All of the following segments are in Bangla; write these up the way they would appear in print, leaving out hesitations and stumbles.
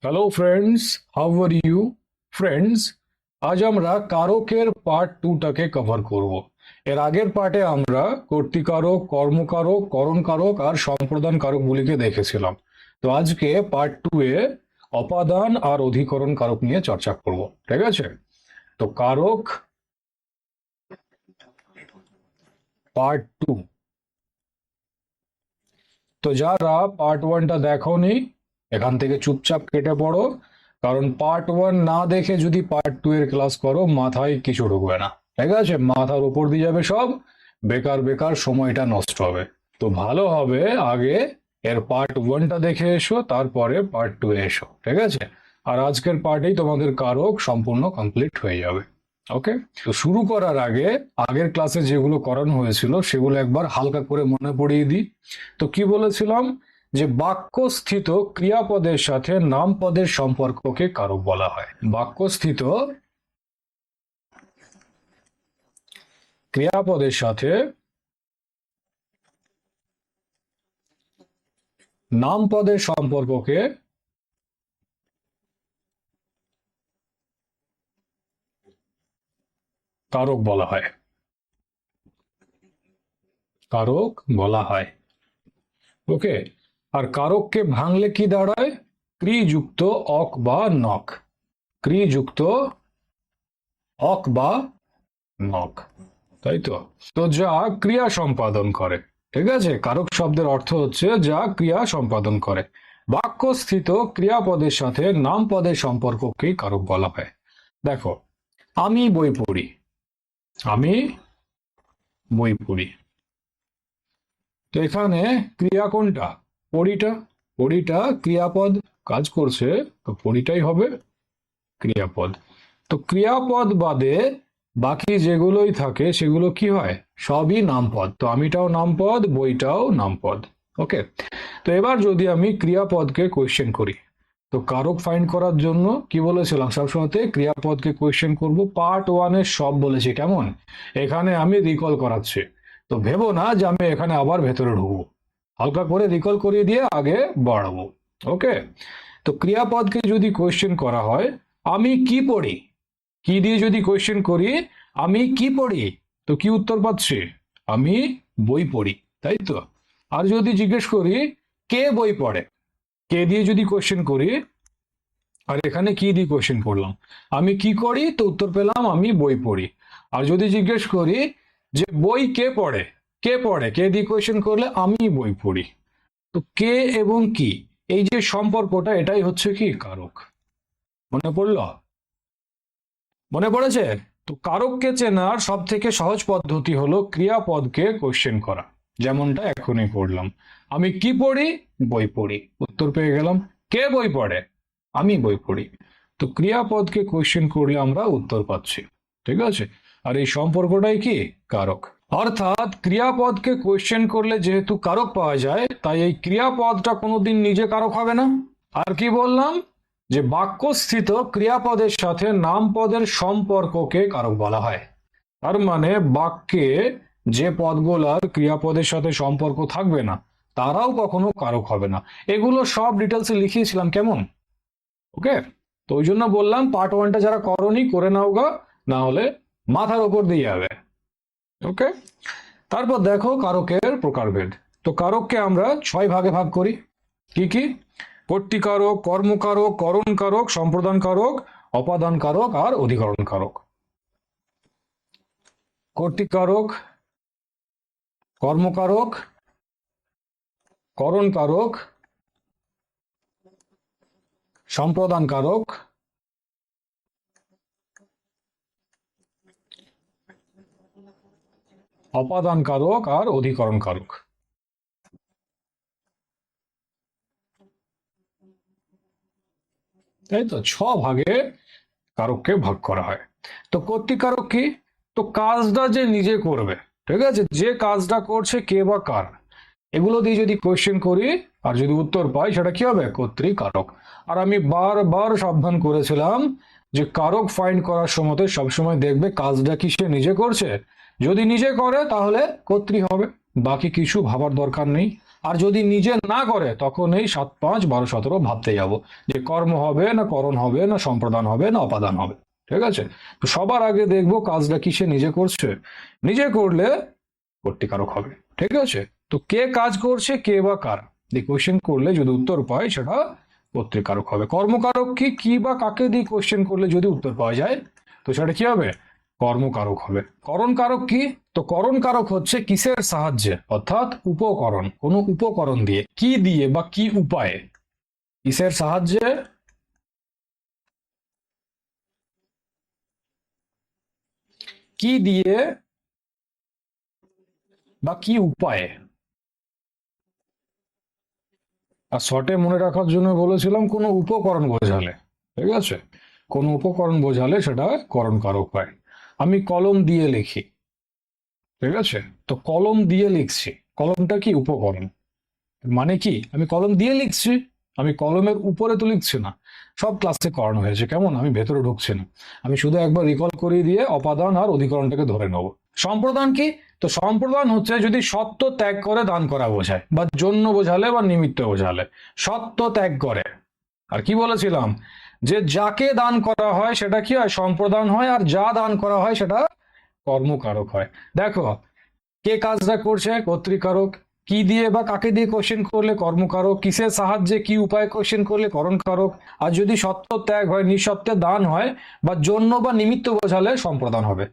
Hello friends, how are you friends? আজ আমরা কারকের পার্ট 2টাকে কভার করব। এর আগের পার্টে আমরা কর্তৃকারক, কর্মকারক, করণকারক আর সম্প্রদান কারকগুলিকে দেখেছিলাম। তো আজকে পার্ট 2 এ অপাদান আর অধিকরণ কারক নিয়ে চর্চা করব। ঠিক আছে? তো কারক পার্ট 2। তো যারা পার্ট 1টা দেখোনি, এখান থেকে চুপচাপ কেটে পড়ো, কারণ পার্ট 1 না দেখে যদি পার্ট 2 এর ক্লাস করো মাথায় কিছু ঢুকবে না। ঠিক আছে? মাথার উপর দিয়ে যাবে সব, বেকার বেকার সময়টা নষ্ট হবে। তো ভালো হবে আগে এর পার্ট 1টা দেখে এসো, তারপরে পার্ট 2 এ এসো। ঠিক আছে? আর আজকের পার্টেই তোমাদের কারক সম্পূর্ণ কমপ্লিট হয়ে যাবে। ওকে? তো শুরু করার আগে আগের ক্লাসে যেগুলো করানো হয়েছিল সেগুলো একবার হালকা করে মনে পড়িয়ে দিই। তো কি বলেছিলাম? যে বাক্যস্থিত ক্রিয়াপদের সাথে নামপদের সম্পর্ককে কারক বলা হয়। বাক্যস্থিত ক্রিয়াপদের সাথে নামপদের সম্পর্ককে কারক বলা হয়। কারক বলা হয়। ওকে? আর কারককে ভাঙলে কি দাঁড়ায়? ক্রিযুক্ত অক বা নক। ক্রিযুক্ত অক বা নক। তাই তো? তো যা ক্রিয়া সম্পাদন করে। ঠিক আছে? কারক শব্দের অর্থ হচ্ছে যা ক্রিয়া সম্পাদন করে। বাক্যস্থিত ক্রিয়াপদের সাথে নামপদের সম্পর্ককেই কারক বলা হয়। দেখো, আমি বই পড়ি। আমি বই পড়ি। তো এখানে ক্রিয়া কোনটা? পড়িটা। পড়িটা ক্রিয়াপদ, কাজ করছে, তো পড়িটাই হবে ক্রিয়াপদ। তো ক্রিয়াপদ বাদে বাকি যেগুলোই থাকে সেগুলো কি হয়? সবই নামপদ। তো আমিটাও নামপদ, বইটাও নামপদ। ওকে? তো এবার যদি আমি ক্রিয়াপদকে কোয়েশ্চেন করি, তো কারক ফাইন্ড করার জন্য কি বলেছিলাম? সবসময়তে ক্রিয়াপদকে কোয়েশ্চেন করব। পার্ট 1 এর সব বলেছি, কেমন? এখানে আমি রিকল করাচ্ছি। তো ভেবো না যে আমি এখানে আবার ভেতরে ঢুকবো। হালকা করে রিকল করিয়ে দিয়ে আগে বাড়াবো। ওকে? তো ক্রিয়াপদকে যদি কোয়েশ্চেন করা হয়, আমি কি পড়ি, কি দিয়ে যদি কোয়েশ্চেন করি, আমি কি পড়ি, তো কি উত্তর পাচ্ছি? আমি বই পড়ি। তাই তো? আর যদি জিজ্ঞেস করি কে বই পড়ে, কে দিয়ে যদি কোয়েশ্চেন করি, আর এখানে কি দিয়ে কোয়েশ্চেন করলাম? আমি কি করি, তো উত্তর পেলাম আমি বই পড়ি। আর যদি জিজ্ঞেস করি যে বই কে পড়ে, কে পড়ে, কে দিয়ে কোয়েশ্চেন করলে আমি বই পড়ি। তো কে এবং কি, এই যে সম্পর্কটা, এটাই হচ্ছে কি কারক। মনে পড়লো? মনে পড়েছে? তো কারককে চেনার সব থেকে সহজ পদ্ধতি হলো ক্রিয়াপদকে কোশ্চেন করা, যেমনটা এখনই করলাম। আমি কি পড়ি? বই পড়ি। উত্তর পেয়ে গেলাম। কে বই পড়ে? আমি বই পড়ি। তো ক্রিয়াপদকে কোশ্চেন করলে আমরা উত্তর পাচ্ছি। ঠিক আছে? আর এই সম্পর্কটাই কি কারক। অর্থাৎ ক্রিয়াপদকে কোশ্চেন করলে যেহেতু কারক পাওয়া যায়, তাই এই ক্রিয়াপদটা কোনোদিন নিজে কারক হবে না। আর কি বললাম? যে বাক্যস্থিত ক্রিয়াপদের সাথে নামপদের সম্পর্ককে কারক বলা হয়। তার মানে বাক্যে যে পদগুলার ক্রিয়াপদের সাথে সম্পর্ক থাকবে না তারাও কখনো কারক হবে না। এগুলো সব ডিটেলসে লিখিয়েছিলাম, কেমন? ওকে? তো ওই জন্য বললাম পার্ট 1টা যারা করনি করে নাও গা, না হলে মাথার উপর দিয়ে যাবে। ওকে? তারপর দেখো কারকের প্রকারভেদ। তো কারককে আমরা 6 ভাগে ভাগ করি। কি কি? কর্তৃকারক, কর্মকারক, করণকারক, সম্প্রদান কারক, অপাদান কারক আর অধিকরণ কারক। কর্তৃকারক, কর্মকারক, করণ কারক, সম্প্রদান কারক, অপাদান কারক আর অধিকরণ কারক। তাই তো? 6 ভাগে কারককে ভাগ করা হয়। তো কর্তৃকারক কি? তো কাজটা যে নিজে করবে। ঠিক আছে? যে কাজটা করছে কে বা কার, এগুলো দিয়ে যদি কোয়েশ্চেন করি আর যদি উত্তর পাই, সেটা কি হবে? কর্তৃকারক। আর আমি বারবার সাবধান করেছিলাম যে কারক ফাইন্ড করার সময় সবসময় দেখবে কাজটা কি সে নিজে করছে। যদি নিজে করে তাহলে কর্তৃ হবে, বাকি কিছু ভাবার দরকার নেই। আর যদি নিজে না করে তখন এই 7, 5, 12, 17 ভাবতে যাব যে কর্ম হবে না করণ হবে না সম্প্রদান হবে না অপাদান হবে। ঠিক আছে, তো সবার আগে দেখবো কাজটা কি সে নিজে করছে। নিজে করলে কর্তৃকারক হবে। ঠিক আছে, তো কে কাজ করছে, কে বা কার, দিয়ে কোয়েশ্চেন করলে যদি উত্তর পাই সেটা কর্তৃকারক হবে। কর্মকারক কি, কি বা কাকে দিয়ে কোয়েশ্চেন করলে যদি উত্তর পাওয়া যায় তো সেটা কি হবে, কর্মকারক হবে। করণকারক কি, তো করণকারক হচ্ছে কিসের সাহায্যে, অর্থাৎ উপকরণ, কোন উপকরণ দিয়ে, কি দিয়ে বা কি উপায়ে, কিসের সাহায্যে, কি দিয়ে বা কি উপায়ে। আর শর্টে মনে রাখার জন্য বলেছিলাম কোনো উপকরণ বোঝালে। ঠিক আছে, কোনো উপকরণ বোঝালে সেটা করণকারক হয়। আমি কলম দিয়ে লিখি। ঠিক আছে, তো কলম দিয়ে লিখছি, কলমটা কি উপকরণ, মানে কি আমি কলম দিয়ে লিখছি, আমি কলমের উপরে তো লিখছি না। সব ক্লাসে করানো হয়েছে, কেমন, আমি ভেতরে ঢুকছি না, আমি শুধু একবার রিকল করিয়ে দিয়ে অপাদান আর অধিকরণটাকে ধরে নেব। সম্প্রদান কি, তো সম্প্রদান হচ্ছে যদি সত্য ত্যাগ করে দান করা বোঝায়, বা জন্য বোঝালে বা নিমিত্ত বোঝালে, সত্য ত্যাগ করে। আর কি বলেছিলাম, যে যাকে দান করা হয় সেটা কি হয়, সম্প্রদান হয়, আর যা দান করা হয় সেটা কর্মকারক হয়। দেখো কে কাজটা করছে, কর্তৃকারক, কি দিয়ে বা কাকে দিয়ে কোশ্চেন করলে কর্মকারক, কিসের সাহায্যে কি উপায় কোশ্চেন করলে করণকারক, আর যদি সত্য ত্যাগ হয়, নিঃসত্ত্বে দান হয়, বা জন্য বা নিমিত্ত বোঝালে সম্প্রদান হবে।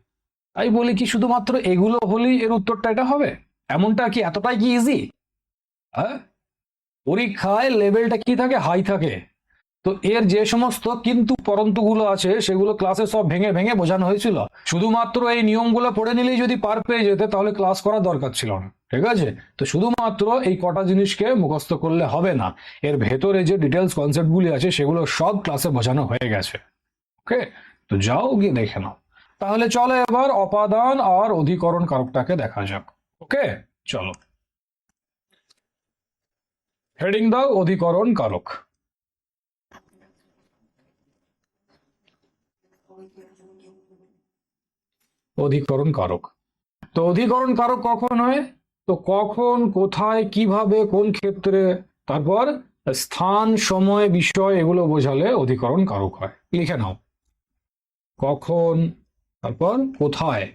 তাই বলি কি শুধুমাত্র এগুলো হলেই এর উত্তরটা এটা হবে, এমনটা কি এতটাই কি ইজি? হ্যাঁ, পরীক্ষায় লেভেলটা কি থাকে, হাই থাকে। তো এর যে সমস্ত কিন্তু পরন্তু গুলো আছে সেগুলো ক্লাসে সব ভেঙে ভেঙে বোঝানো হয়েছিল। শুধুমাত্র এই নিয়মগুলো পড়ে নিলেই যদি পার পেয়ে যেতে তাহলে ক্লাস করার দরকার ছিল না। ঠিক আছে, তো শুধুমাত্র এই কটা জিনিসকে মুখস্থ করলে হবে না, এর ভেতরে যে ডিটেলস কনসেপ্ট গুলি আছে সেগুলো সব ক্লাসে বোঝানো হয়ে গেছে। ওকে, তো যাও গিয়ে দেখে নাও। তাহলে চলো এবার অপাদান আর অধিকরণ কারকটাকে দেখা যাক। ওকে, চলো হেডিং দাও অধিকরণ কারক। অধিকরণ কারক, তো অধিকরণ কারক কখন হয়, তো কখন, কোথায়, কিভাবে, কোন ক্ষেত্রে, তারপর স্থান, সময়, বিষয় এগুলো বোঝালে অধিকরণ কারক হয়। লিখে নাও, কখন, তারপর কোথায়,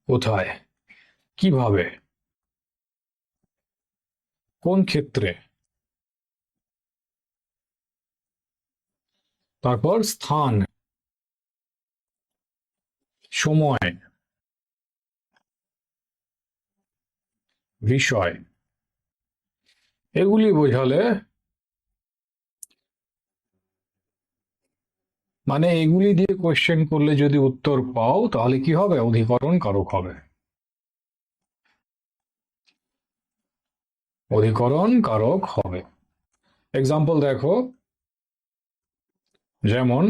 কোথায়, কিভাবে, কোন ক্ষেত্রে, তারপর স্থান, সময়, বিষয় এগুলি বোঝালে, মানে এগুলি দিয়ে কোশ্চেন করলে যদি উত্তর পাও তাহলে কি হবে, অধিকরণ কারক হবে। অধিকরণ কারক হবে। এক্সাম্পল দেখো, যেমন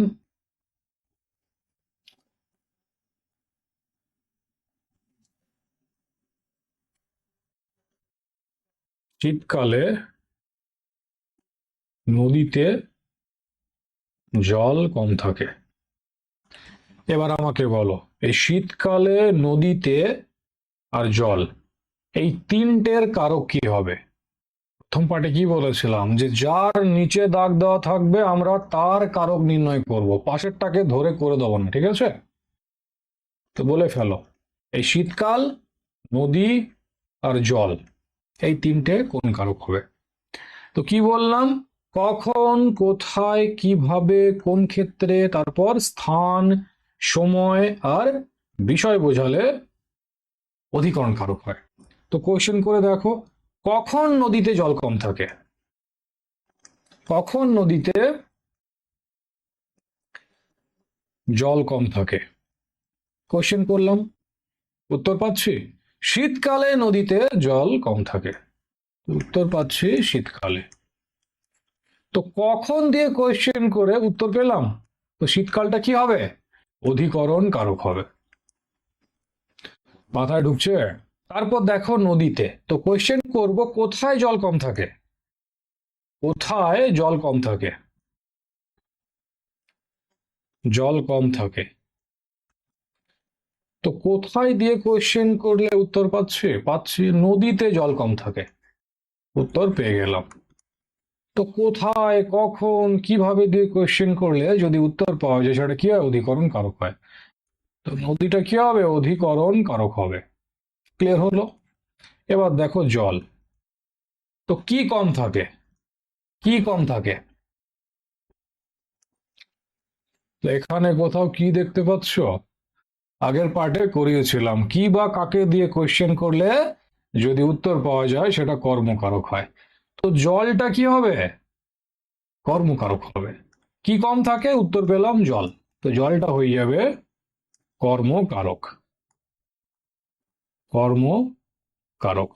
শীতকালে নদীতে জল কম থাকে। এবার আমাকে বলো, এই শীতকালে নদীতে আর জল, এই তিনটের কারক কি হবে। প্রথম পার্টে কি বলেছিলাম, যে যার নিচে দাগ দেওয়া থাকবে আমরা তার কারক নির্ণয় করব, পাশেরটাকে ধরে করে দেবো না। ঠিক আছে, তো বলে ফেলো, এই শীতকাল, নদী আর জল, এই তিনটে কোন কারক হবে। তো কি বললাম, কখন, কোথায়, কিভাবে, কোন ক্ষেত্রে, তারপর স্থান, সময় আর বিষয় বোঝালে অধিকরণ কারক হয়। তো কোশ্চেন করে দেখো, কখন নদীতে জল কম থাকে, কখন নদীতে জল কম থাকে, কোশ্চেন করলাম, উত্তর পাচ্ছি শীতকালে নদীতে জল কম থাকে, উত্তর পাচ্ছি শীতকালে। তো কখন দিয়ে কোশ্চেন করে উত্তর পেলাম, তো শীতকালটা কি হবে, অধিকরণ কারক হবে। মাথায় ঢুকছে। তারপর দেখো নদীতে, তো কোশ্চেন করব কোথায় জল কম থাকে, কোথায় জল কম থাকে, জল কম থাকে, তো কোথায় দিয়ে কোয়েশ্চেন করলে উত্তর পাচ্ছি নদীতে জল কম থাকে, উত্তর পেয়ে গেলাম। তো কোথায়, কখন, কিভাবে দিয়ে কোয়েশ্চেন করলে যদি উত্তর পাওয়া যায় সেটা কি হয়, অধিকরণ কারক হয়। তো নদীটা কি হবে, অধিকরণ কারক হবে। ক্লিয়ার হলো? এবার দেখো জল, তো কি কম থাকে, কি কম থাকে? তো এখানে কোথাও কি দেখতে পাচ্ছ? আগের পার্টে করিয়েছিলাম কি বা কাকে দিয়ে কোয়েশ্চেন করলে যদি উত্তর পাওয়া যায় সেটা কর্মকারক হয়। তো জলটা কি হবে, কর্মকারক হবে। কি কম থাকে, উত্তর পেলাম জল, তো জলটা হয়ে যাবে কর্মকারক, কর্মকারক।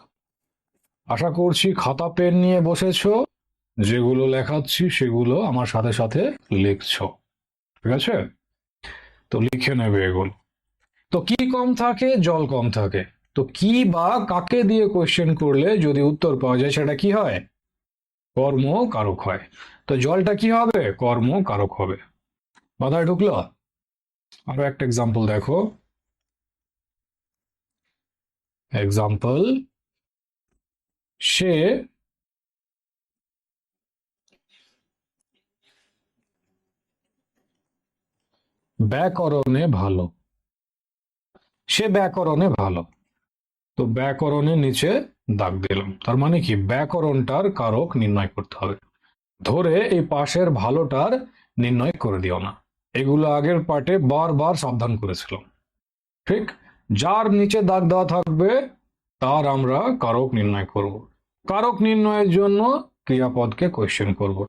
আশা করছি খাতা পেন নিয়ে বসেছো, যেগুলো লেখাচ্ছি সেগুলো আমার সাথে সাথে লিখছো, ঠিক আছে? তো লিখে নেবে এগুলো। তো কি কম থাকে, জল কম থাকে। তো কি বা কাকে দিয়ে কোয়েশ্চেন করলে যদি উত্তর পাওয়া যায় সেটা কি হয়, কর্মকারক হয়। তো জলটা কি হবে, কর্মকারক হবে। মাথায় ঢুকলো? আরো একটা এক্সাম্পল দেখো। এক্সাম্পল, সে ব্যাকরণে ভালো, সে ব্যাকরণে ভালো। তো ব্যাকরণের নিচে দাগ দিলাম, তার মানে কি ব্যাকরণটার কারক নির্ণয় করতে হবে। ধরে এই পাশের ভালোটার নির্ণয় করে দিও না, এগুলো আগের পার্টে বারবার সাবধান করেছিলাম। ঠিক, যার নিচে দাগ দেওয়া থাকবে তার আমরা কারক নির্ণয় করব। কারক নির্ণয়ের জন্য ক্রিয়াপদকে কোয়েশ্চেন করব।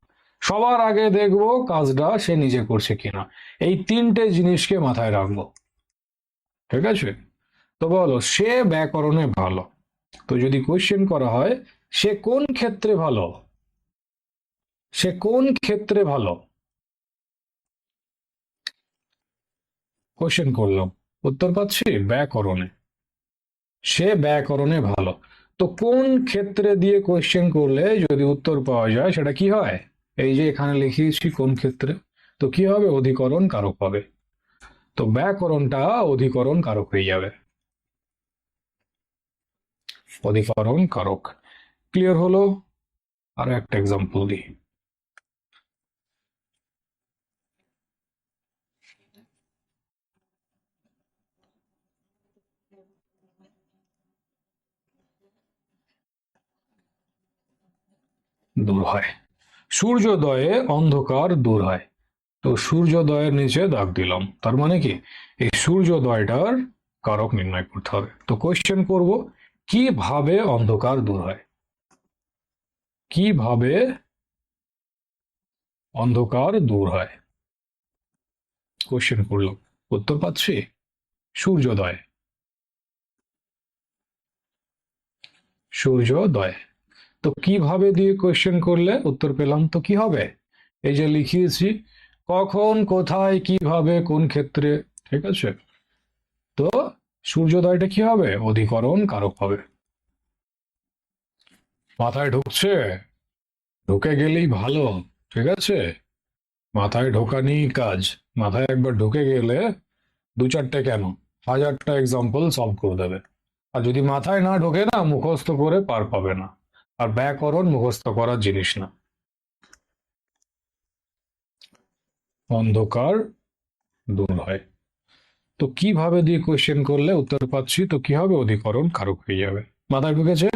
সবার আগে দেখব কাজটা সে নিজে করছে কিনা, এই তিনটে জিনিসকে মাথায় রাখবো, ঠিক আছে? তো বলো, সে ব্যাকরণে ভালো। তো যদি কোয়েশ্চেন করা হয় সে কোন ক্ষেত্রে ভালো, সে কোন ক্ষেত্রে ভালো, কোয়েশ্চেন করলাম, উত্তর পাচ্ছি ব্যাকরণে, সে ব্যাকরণে ভালো। তো কোন ক্ষেত্রে দিয়ে কোয়েশ্চেন করলে যদি উত্তর পাওয়া যায় সেটা কি হয়, এই যে এখানে লিখিয়েছি কোন ক্ষেত্রে, তো কি হবে, অধিকরণ কারক হবে। তো ব্যাকরণটা অধিকরণ কারক হয়ে যাবে, অধিকরণ কারক। ক্লিয়ার হলো? আর একটা এক্সাম্পল দিই। দূর হয়, সূর্যোদয়ে অন্ধকার দূর হয়। তো সূর্যোদয়ের নিচে দাগ দিলাম, তার মানে কি এই সূর্যোদয়টার কারক নির্ণয় করতে হবে। তো কোয়েশ্চেন করব, কিভাবে অন্ধকার দূর হয়, কিভাবে অন্ধকার দূর হয়, কোয়েশ্চেন করলাম, উত্তর পাচ্ছি সূর্যোদয়, সূর্যোদয়। তো কিভাবে দিয়ে কোয়েশ্চেন করলে উত্তর পেলাম, তো কি হবে, এই যে লিখিয়েছি কখন, কোথায়, কিভাবে, কোন ক্ষেত্রে, ঠিক আছে? তো সূর্যোদয়টা কি হবে, অধিকরণ কারক হবে। মাথায় ঢুকছে? ঢুকে গেলেই ভালো, ঠিক আছে? মাথায় ঢোকা নিয়েই কাজ। মাথায় একবার ঢুকে গেলে দু চারটে কেন, হাজারটা এক্সাম্পল সলভ করে দেবে। আর যদি মাথায় না ঢোকে না, মুখস্থ করে পার পাবে না। আর ব্যাকরণ মুখস্থ করার জিনিস না। অন্ধকার দূর হয়। তো কিভাবে দিয়ে কোয়েশ্চেন করলে উত্তর পাচ্ছি, তো কি হবে, অধিকরণ কারক হয়ে যাবে। মাথায় ঢুকেছে?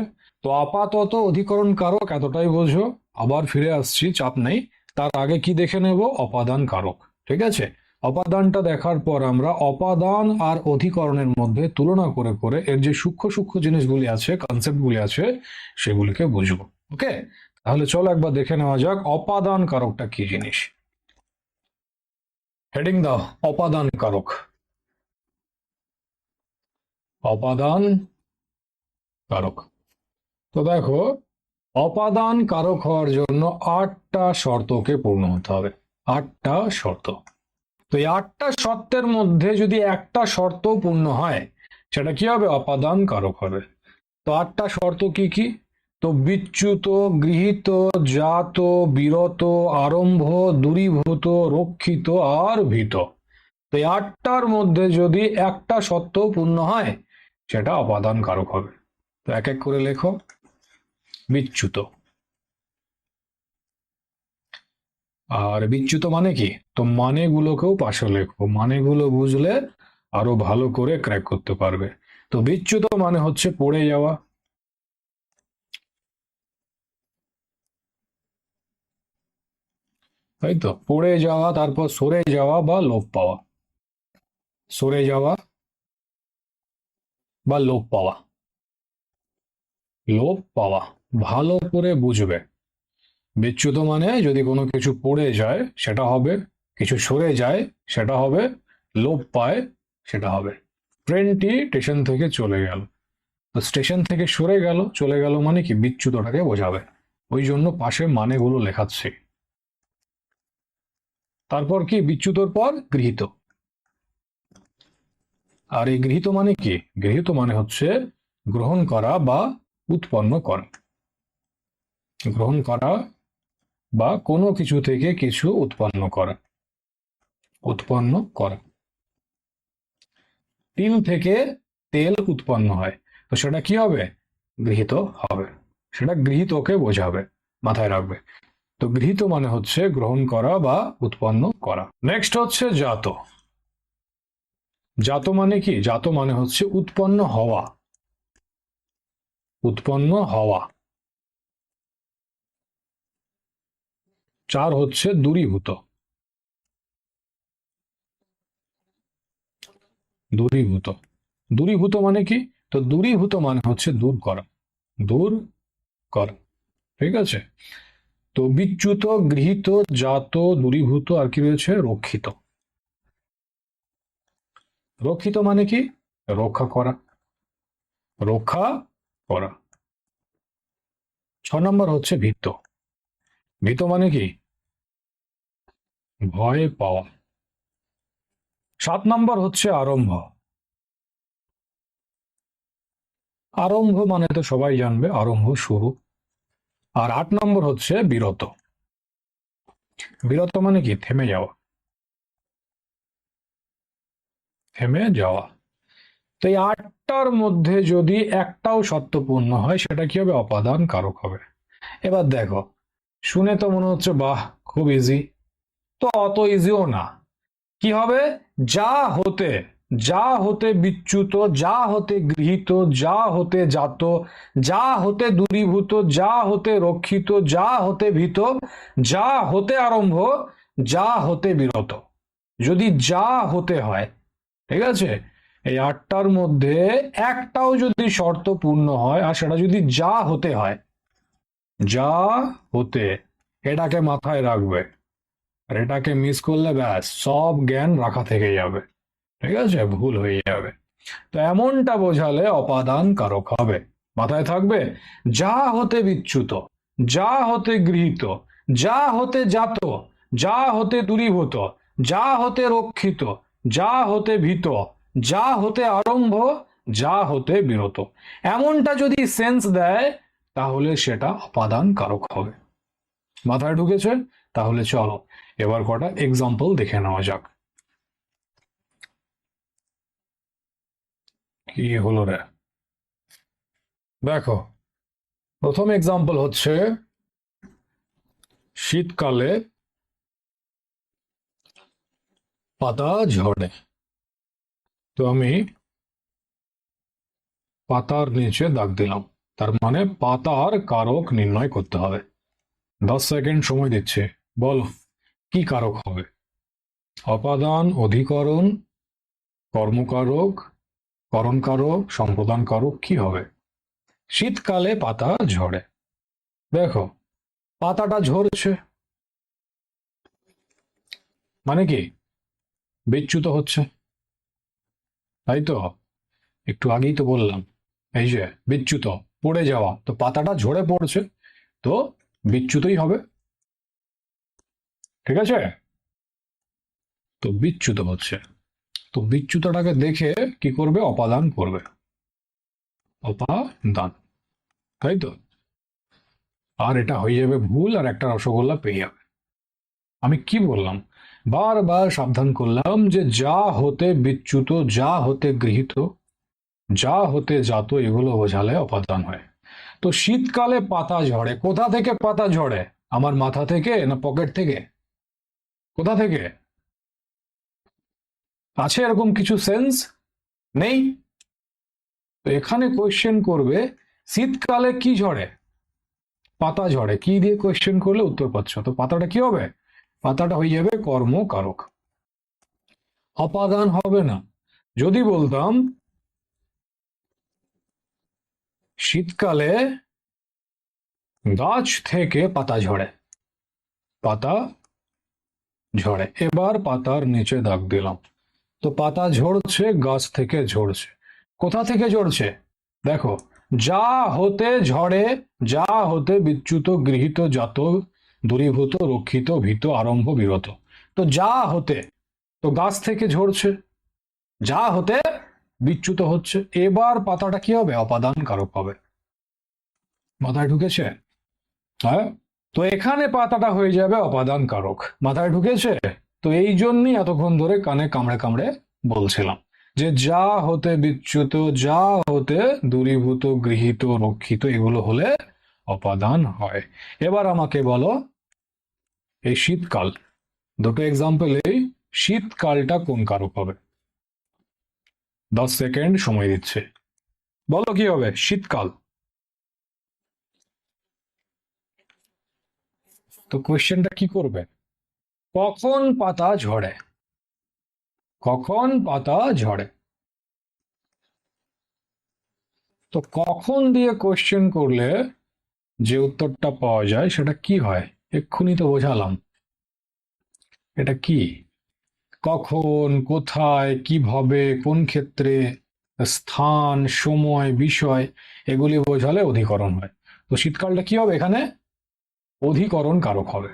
তো আপাতত অধিকরণ কারক এতটাই বোঝো, আবার ফিরে আসছি, চাপ নেই। তার আগে কি দেখে নেব, অপাদান কারক, ঠিক আছে? অপাদানটা দেখার পর আমরা অপাদান আর অধিকরণের মধ্যে তুলনা করে করে এর যে সূক্ষ্ম সূক্ষ্ম জিনিসগুলি আছে, কনসেপ্টগুলি আছে, সেগুলিকে বুঝবো। ওকে, তাহলে চলো একবার দেখে নেওয়া যাক অপাদান কারকটা কি জিনিস। হেডিং দাও, অপাদান কারক। অপাদান কারক। তো দেখো, অপাদান কারক হওয়ার জন্য 8টা শর্তকে পূর্ণ হতে হবে, 8টা শর্ত। তো এই 8টা শর্তের মধ্যে যদি একটা শর্ত পূর্ণ হয় সেটা কি হবে, অপাদান কারক হবে। তো 8টা শর্ত কি কি, তো বিচ্যুত, গৃহীত, জাত, বিরত, আরম্ভ, দূরীভূত, রক্ষিত আর ভীত। তো এই 8টার মধ্যে যদি একটা সত্য পূর্ণ হয় সেটা অপাদান কারক হবে। তো এক এক করে লেখো। বিচ্যুত। আর বিচ্যুত মানে কি? তো মানেগুলোকেও পাশে লেখো, মানেগুলো বুঝলে আরো ভালো করে ক্র্যাক করতে পারবে। তো বিচ্যুত মানে হচ্ছে পড়ে যাওয়া। তাই তো, পড়ে যাওয়া, তারপর সরে যাওয়া বা লোপ পাওয়া। সরে যাওয়া বা লোপ পাওয়া। লোপ পাওয়া ভালো করে বুঝবে। বিচ্যুত মানে যদি কোনো কিছু পড়ে যায় সেটা হবে, কিছু সরে যায় সেটা হবে, লোপ পায় সেটা হবে। ট্রেনটি স্টেশন থেকে চলে গেল, তো স্টেশন থেকে সরে গেল, চলে গেল মানে কি? বিচ্যুতটাকে বোঝাবে। ওই জন্য পাশে মানেগুলো লেখাচ্ছি। তারপর কি? বিচ্যুতর পর গৃহীত। আর এই গৃহীত মানে কি? গৃহীত মানে হচ্ছে গ্রহণ করা বা উৎপন্ন করা। গ্রহণ করা বা কোনো কিছু থেকে কিছু উৎপন্ন করা। উৎপন্ন করা। তিল থেকে তেল উৎপন্ন হয়, তো সেটা কি হবে? গৃহীত হবে। সেটা গৃহীতকে বোঝাবে, মাথায় রাখবে। তো গৃহীত মানে হচ্ছে গ্রহণ করা বা উৎপন্ন করা। নেক্সট হচ্ছে জাত। জাত মানে কি? জাত মানে হচ্ছে উৎপন্ন হওয়া। উৎপন্ন হওয়া। চার হচ্ছে দূরীভূত। দূরীভূত। দূরীভূত মানে কি? তো দূরীভূত মানে হচ্ছে দূর করা। দূর করা। ঠিক আছে। তো বিচ্যুত, গৃহীত, জাত, দূরীভূত, আর কি রয়েছে? রক্ষিত। রক্ষিত মানে কি? রক্ষা করা। রক্ষা করা। 6 নম্বর হচ্ছে ভীত। ভীত মানে কি? ভয় পাওয়া। 7 নম্বর হচ্ছে আরম্ভ। আরম্ভ মানে তো সবাই জানবে, আরম্ভ শুরু। আর 8 নম্বর হচ্ছে বিরত। বিরত মানে কি? থেমে যাওয়া। থেমে যাওয়া। তো এই 8টার মধ্যে যদি একটাও সত্যপূর্ণ হয় সেটা কি হবে? অপাদান কারক হবে। এবার দেখো, শুনে তো মনে হচ্ছে বাহ খুব ইজি, তো অত ইজিও না। কি হবে? যা হতে, যা হতে বিচ্যুত, যা হতে গৃহীত, যা হতে জাত, যা হতে দূরীভূত, যা হতে রক্ষিত, যা হতে ভীত, যা হতে আরম্ভ, যা হতে বিরত। যদি যা হতে হয়, ঠিক আছে, এই 8টার মধ্যে একটাও যদি শর্ত পূর্ণ হয় আর সেটা যদি যা হতে হয়, যা হতে, এটাকে মাথায় রাখবে। আর এটাকে মিস করলে ব্যাস সব জ্ঞান রাখা থেকে যাবে। ঠিক আছে, ভুল হয়ে যাবে। তো এমনটা বোঝালে অপাদান কারক হবে। মাথায় থাকবে। যা হতে বিচ্যুত, যা হতে গৃহীত, যা হতে জাত, যা হতে দূরীভূত, যা হতে রক্ষিত, যা হতে ভীত, যা হতে আরম্ভ, যা হতে বিরত। এমনটা যদি সেন্স দেয় তাহলে সেটা অপাদান কারক হবে। মাথায় ঢুকেছে? তাহলে চলো এবার কটা এক্সাম্পল দেখে নেওয়া যাক। কি হলো রে? দেখো, প্রথম এক্সাম্পল হচ্ছে শীতকালে পাতা ঝরে। তো আমি পাতার নিচে দাগ দিলাম, তার মানে পাতার কারক নির্ণয় করতে হবে। 10 সেকেন্ড সময় দিচ্ছে, বল কি কারক হবে? অপাদান, অধিকরণ, কর্মকারক, করণকারক, সম্প্রদান কারক, কি হবে? শীতকালে পাতা ঝরে। দেখো, পাতাটা ঝরছে মানে কি? বিচ্যুত হচ্ছে, তাই তো? একটু আগেই তো বললাম, এই যে বিচ্যুত, পড়ে যাওয়া, তো পাতাটা ঝরে পড়ছে, তো বিচ্যুতই হবে। ঠিক আছে, তো বিচ্যুত হচ্ছে। তো বিচ্যুতটাকে দেখে কি করবে? অপাদান করবে। অপাদান, তাই তো? আর এটা হয়ে যাবে ভুল, আর একটা রসগোল্লা পেয়ে যাবে। আমি কি বললাম? বারবার সাবধান করলাম যে যা হতে বিচ্যুত, যা হতে গৃহীত, যা হতে জাত এগুলো বোঝালে অপাদান হয়। তো শীতকালে পাতা ঝরে, কোথা থেকে পাতা ঝরে? আমার মাথা থেকে না পকেট থেকে? কোথা থেকে? আছে এরকম কিছু সেন্স? নেই। তো এখানে কোয়েশ্চেন করবে শীতকালে কি ঝরে? পাতা ঝরে। কি দিয়ে কোয়েশ্চেন করলে উত্তর পাচ্ছ? তো পাতাটা কি হবে? পাতাটা হয়ে যাবে কর্মকারক, অপাদান হবে না। যদি বলতাম শীতকালে গাছ থেকে পাতা ঝরে, পাতা ঝরে, এবার পাতার নিচে দাগ দিলাম। তো পাতা ঝরছে, গাছ থেকে ঝরছে। কোথা থেকে ঝরছে? দেখো, যা হতে ঝরে, যা হতে বিচ্যুত গৃহীত জাত দূরীভূত রক্ষিত ভীত আরম্ভ বিরত। তো যা হতে, তো গাছ থেকে ঝরছে, যা হতে বিচ্যুত হচ্ছে। এবার পাতাটা কি হবে? অপাদান কারক হবে। মাথায় ঢুকেছে? হ্যাঁ। তো এখানে পাতাটা হয়ে যাবে অপাদান কারক। মাথায় ঢুকেছে? তো এই জন্যই এতক্ষণ ধরে কানে কামড়ে কামড়ে বলছিলাম যে যা হতে বিচ্যুত, যা হতে দূরীভূত গৃহীত রক্ষিত এগুলো হলে অপাদান হয়। এবার আমাকে বলো, এই শীতকাল, দুটো এক্সাম্পল, এই শীতকালটা কোন কারক হবে? 10 সেকেন্ড সময় দিচ্ছে, বলো কি হবে শীতকাল? তো কোয়েশ্চেনটা কি করবে? কখন পাতা ঝরে? কখন পাতা ঝরে? তো কখন দিয়ে কোয়েশ্চেন করলে যে উত্তরটা পাওয়া যায় সেটা কি হয়? এক্ষুনি তো বোঝালাম। এটা কি? কখন, কোথায়, কিভাবে, কোন ক্ষেত্রে, স্থান, সময়, বিষয়, এগুলি বোঝালে অধিকরণ হয়। তো শীতকালটা কি হবে এখানে? অধিকরণ কারক হবে।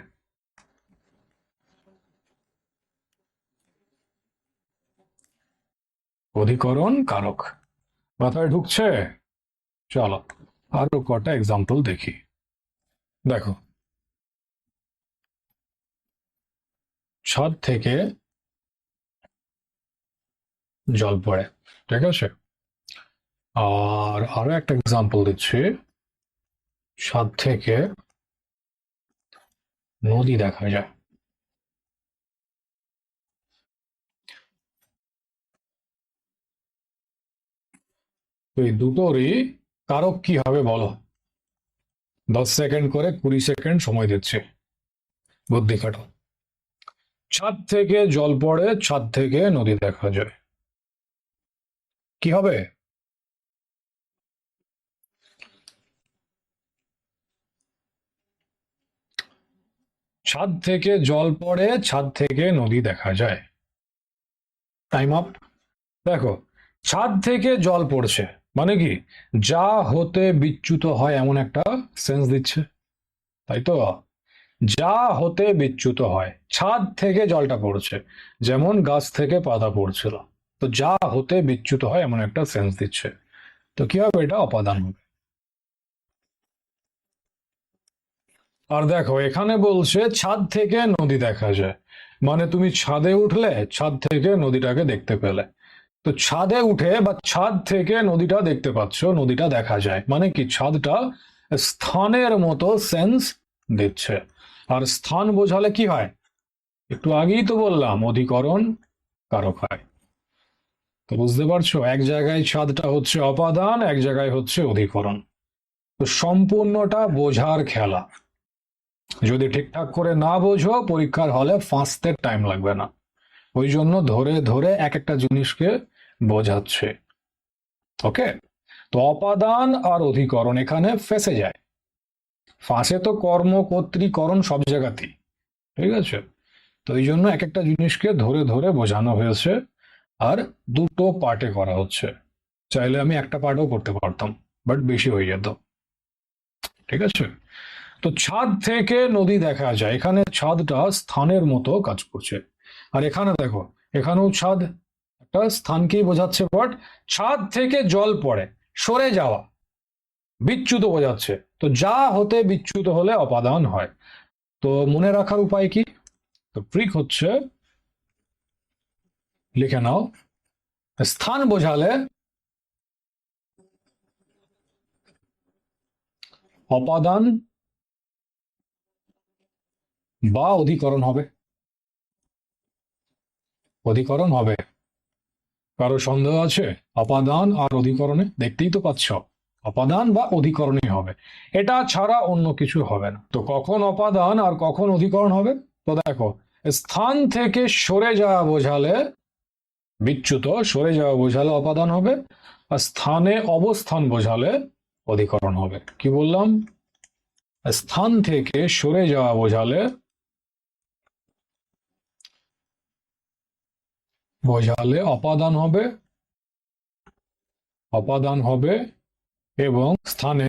অধিকরণ কারক। মাথায় ঢুকছে? চলো আরো কটা এক্সাম্পল দেখি। দেখো, ছাদ থেকে জল পড়ে, ঠিক আছে? আর আরো একটা এক্সাম্পল দিচ্ছি, ছাদ থেকে নদী দেখা যায়। তো এই দুটোরই কারক কি হবে বলো? 10 সেকেন্ড করে 20 সেকেন্ড সময় দিচ্ছে, বুদ্ধি খাটো। ছাদ থেকে জল পড়ে, ছাদ থেকে নদী দেখা যায়, কি হবে? ছাদ থেকে জল পড়ে, ছাদ থেকে নদী দেখা যায়। Time up. দেখো, ছাদ থেকে জল পড়ছে মানে কি? যা হতে বিচ্যুত হয় এমন একটা সেন্স দিচ্ছে, তাই তো? যা হতে বিচ্যুত হয়, ছাদ থেকে জলটা পড়ছে, যেমন গাছ থেকে পাতা পড়ছিল। তো যা হতে বিচ্যুত হয় এমন একটা সেন্স দিচ্ছে। তো কি হবে? এটা অপাদান হবে। আর দেখো, এখানে বলছে ছাদ থেকে নদী দেখা যায়, মানে তুমি ছাদে উঠলে, ছাদ থেকে নদীটাকে দেখতে পেলে। তো ছাদে উঠে বা ছাদ থেকে নদীটা দেখতে পাচ্ছ, নদীটা দেখা যায়, মানে কি? ছাদটা স্থানের মতো সেন্স দিচ্ছে। আর স্থান বোঝালে কি হয়? একটু আগেই তো বললাম, অধিকরণ কারক হয়। তো বুঝতে পারছো, এক জায়গায় ছাদটা হচ্ছে অপাদান, এক জায়গায় হচ্ছে অধিকরণ। তো সম্পূর্ণটা বোঝার খেলা। যদি ঠিকঠাক করে না বোঝো, পরীক্ষার হলে ফাঁসতে টাইম লাগবে না। ওই জন্য ধরে ধরে এক একটা জিনিসকে বোঝাচ্ছে। ওকে? তো অপাদান আর অধিকরণ এখানে ফেসে যায়। ফাঁসে তো কর্ম, কর্তৃকরণ সব জায়গাতেই, ঠিক আছে? তো এই জন্য এক একটা জিনিসকে ধরে ধরে বোঝানো হয়েছে। আর দুটো পার্টে করা হচ্ছে। চাইলে আমি একটা পার্টও করতে পারতাম, বাট বেশি হয়ে যেত, ঠিক আছে? তো ছাদ থেকে নদী দেখা যায়, এখানে ছাদটা স্থানের মতো কাজ করছে। আর এখানে দেখো, এখানেও ছাদ একটা স্থানকেই বোঝাচ্ছে, বাট ছাদ থেকে জল পড়ে, সরে যাওয়া, বিচ্যুত বোঝাচ্ছে। তো যা হতে বিচ্যুত হলে অপাদান হয়। তো মনে রাখার উপায় কি? তো ট্রিক হচ্ছে, লিখে নাও, স্থান বোঝালে অপাদান বা অধিকরণ হবে। অধিকরণ হবে। কারো সন্দেহ আছে? অপাদান আর অধিকরণে? দেখতেই তো পাচ্ছ, অপাদান বা অধিকরণই হবে, এটা ছাড়া অন্য কিছু হবে না। তো কখন অপাদান আর কখন অধিকরণ হবে? তো দেখো, স্থান থেকে সরে যাওয়া বোঝালে, বিচ্যুত সরে যাওয়া বোঝালে অপাদান হবে, আর স্থানে অবস্থান বোঝালে অধিকরণ হবে। কি বললাম? স্থান থেকে সরে যাওয়া বোঝালে অপাদান হবে, অপাদান হবে, এবং স্থানে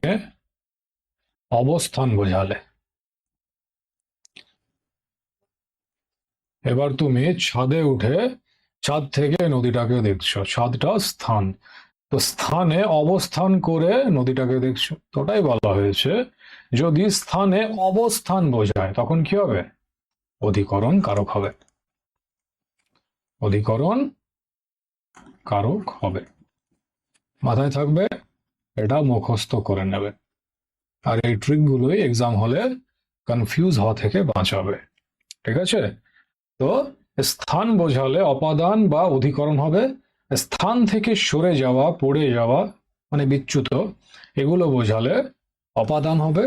অবস্থান বোঝালে। এবার তুমি ছাদে উঠে ছাদ থেকে নদীটাকে দেখছো, ছাদটা স্থান, তো স্থানে অবস্থান করে নদীটাকে দেখছো, তো ওটাই বলা হয়েছে যদি স্থানে অবস্থান বোঝায় তখন কি হবে? অধিকরণ কারক হবে। অধিকরণ কারক হবে। মাথায় থাকবে, এটা মুখস্থ করে নেবে, আর এই ট্রিকগুলোই এক্সাম হলে কনফিউজ হওয়া থেকে বাঁচাবে। ঠিক আছে? তো স্থান বোঝালে অপাদান বা অধিকরণ হবে, স্থান থেকে সরে যাওয়া, পড়ে যাওয়া মানে বিচ্যুত, এগুলো বোঝালে অপাদান হবে,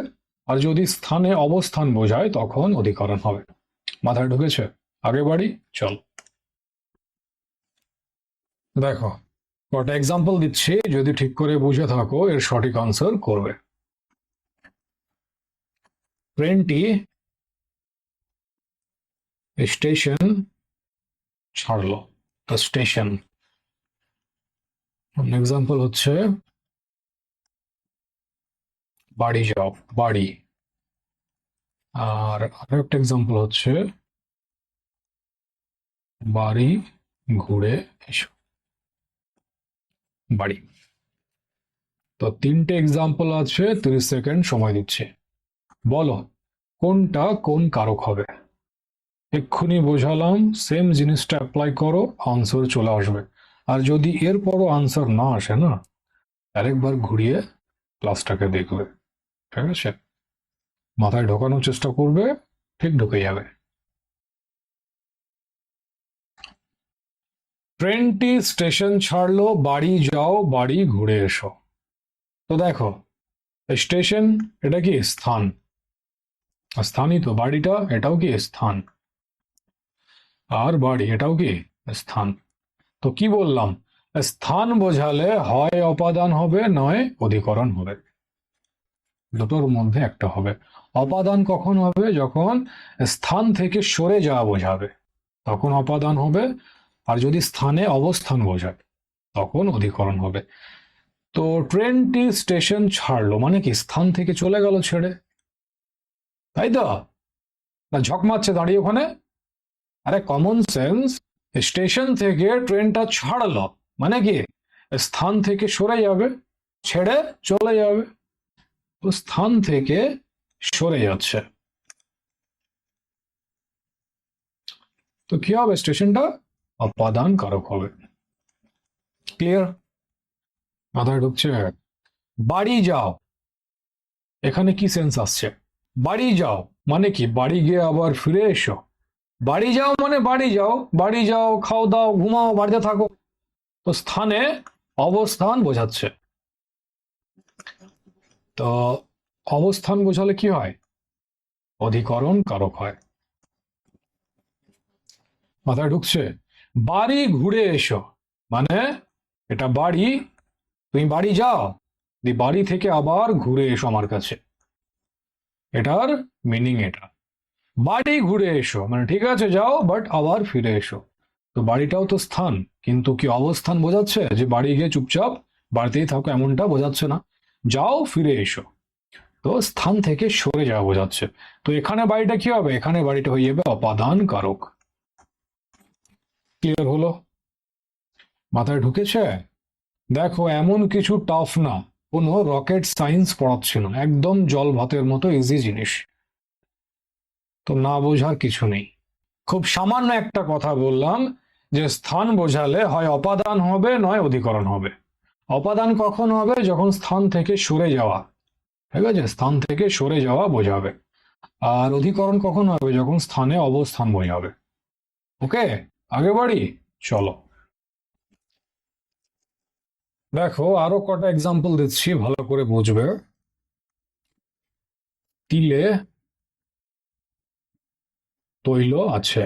আর যদি স্থানে অবস্থান বোঝায় তখন অধিকরণ হবে। মাথায় ঢুকেছে? আগে বাড়ি, চল। দেখো, কটা এক্সাম্পল দিচ্ছি, যদি ঠিক করে বুঝে থাকো এর সঠিক আনসার করবে। ট্রেনটি স্টেশন ছাড়লো, তো স্টেশন। এক্সাম্পল হচ্ছে বাড়ি যাও, বাড়ি। আর আরেকটা এক্সাম্পল হচ্ছে বাড়ি ঘুরে এসো, বাড়ি। তো তিনটে এক্সাম্পল আছে, 30 সেকেন্ড সময় দিচ্ছে, বলো কোনটা কোন কারক হবে। এক্ষুনি বোঝালাম, সেম জিনিসটা অ্যাপ্লাই করো, আনসার চলে আসবে। আর যদি এরপরও আনসার না আসে না, আরেকবার ঘুরিয়ে ক্লাসটাকে দেখবে। ঠিক আছে? মাথায় ঢোকানোর চেষ্টা করবে, ঠিক ঢুকে যাবে। ট্রেনটি স্টেশন ছাড়লো, বাড়ি যাও, বাড়ি ঘুরে এসো। তো দেখো, স্টেশন এটা কি স্থান, স্থানই তো, বাড়িটা এটাও কি স্থান, আর বাড়ি এটাও কি স্থান। তো কি বললাম, স্থান বোঝালে হয় অপাদান হবে নয় অধিকরণ হবে, দুটোর মধ্যে একটা হবে। অপাদান কখন হবে? যখন স্থান থেকে সরে যাওয়া বোঝাবে তখন অপাদান হবে, আর যদি স্থানে অবস্থান বোঝায় তখন অধিকরণ হবে। তো ট্রেনটি স্টেশন ছাড়লো মানে কি স্থান থেকে চলে গেল ছেড়ে, তাই তো? না ঝক মারছে দাঁড়িয়ে ওখানে? আরে কমন সেন্স, স্টেশন থেকে ট্রেনটা ছাড়লো মানে কি স্থান থেকে সরে যাবে, ছেড়ে চলে যাবে, তো স্থান থেকে সরে যাচ্ছে, তো কি হবে? স্টেশনটা অপাদান কারক হবে। ক্লিয়ার? মাথায় ঢুকছে? বাড়ি যাও, এখানে কি সেন্স আসছে? বাড়ি যাও মানে কি বাড়ি গিয়ে আবার ফিরে এসো, বাড়ি যাও মানে বাড়ি যাও, বাড়ি যাও, খাও দাও, ঘুমাও, বাড়িতে থাকো, তো স্থানে অবস্থান বোঝাচ্ছে। তো অবস্থান বোঝালে কি হয়? অধিকরণ কারক হয়। মাথায় ঢুকছে? বাড়ি ঘুরে এসো মানে এটা বাড়ি, তুমি বাড়ি যাও, বাড়ি থেকে আবার ঘুরে এসো আমার কাছে, এটার মিনিং এটা। বাড়ি ঘুরে এসো মানে ঠিক আছে যাও, বাট আবার ফিরে এসো, তো বাড়িটাও তো স্থান, কিন্তু কি অবস্থান বোঝাচ্ছে যে বাড়ি গিয়ে চুপচাপ বাড়িতেই থাকো এমনটা বোঝাচ্ছে না, যাও ফিরে এসো, তো স্থান থেকে সরে যাওয়া বোঝাচ্ছে। তো এখানে বাড়িটা কি হবে? এখানে বাড়িটা হয়ে যাবে অপাদান কারক। ক্লিয়ার হলো? মাথায় ঢুকেছে? দেখো, এমন কিছু টাফ না, কোনো রকেট সায়েন্স পড়াচ্ছে না, একদম জল ভাতের মতো ইজি জিনিস, তো না বোঝার কিছু নেই। খুব সামান্য একটা কথা বললাম যে স্থান বোঝালে হয় অপাদান হবে নয় অধিকরণ হবে। অপাদান কখন হবে? যখন স্থান থেকে সরে যাওয়া, ঠিক আছে, স্থান থেকে সরে যাওয়া বোঝাবে। আর অধিকরণ কখন হবে? যখন স্থানে অবস্থান বোঝাবে। ওকে, আগে বাড়ি, চলো। দেখো আরো কটা এক্সাম্পল দিচ্ছি, ভালো করে বুঝবে। তিলে তৈল আছে।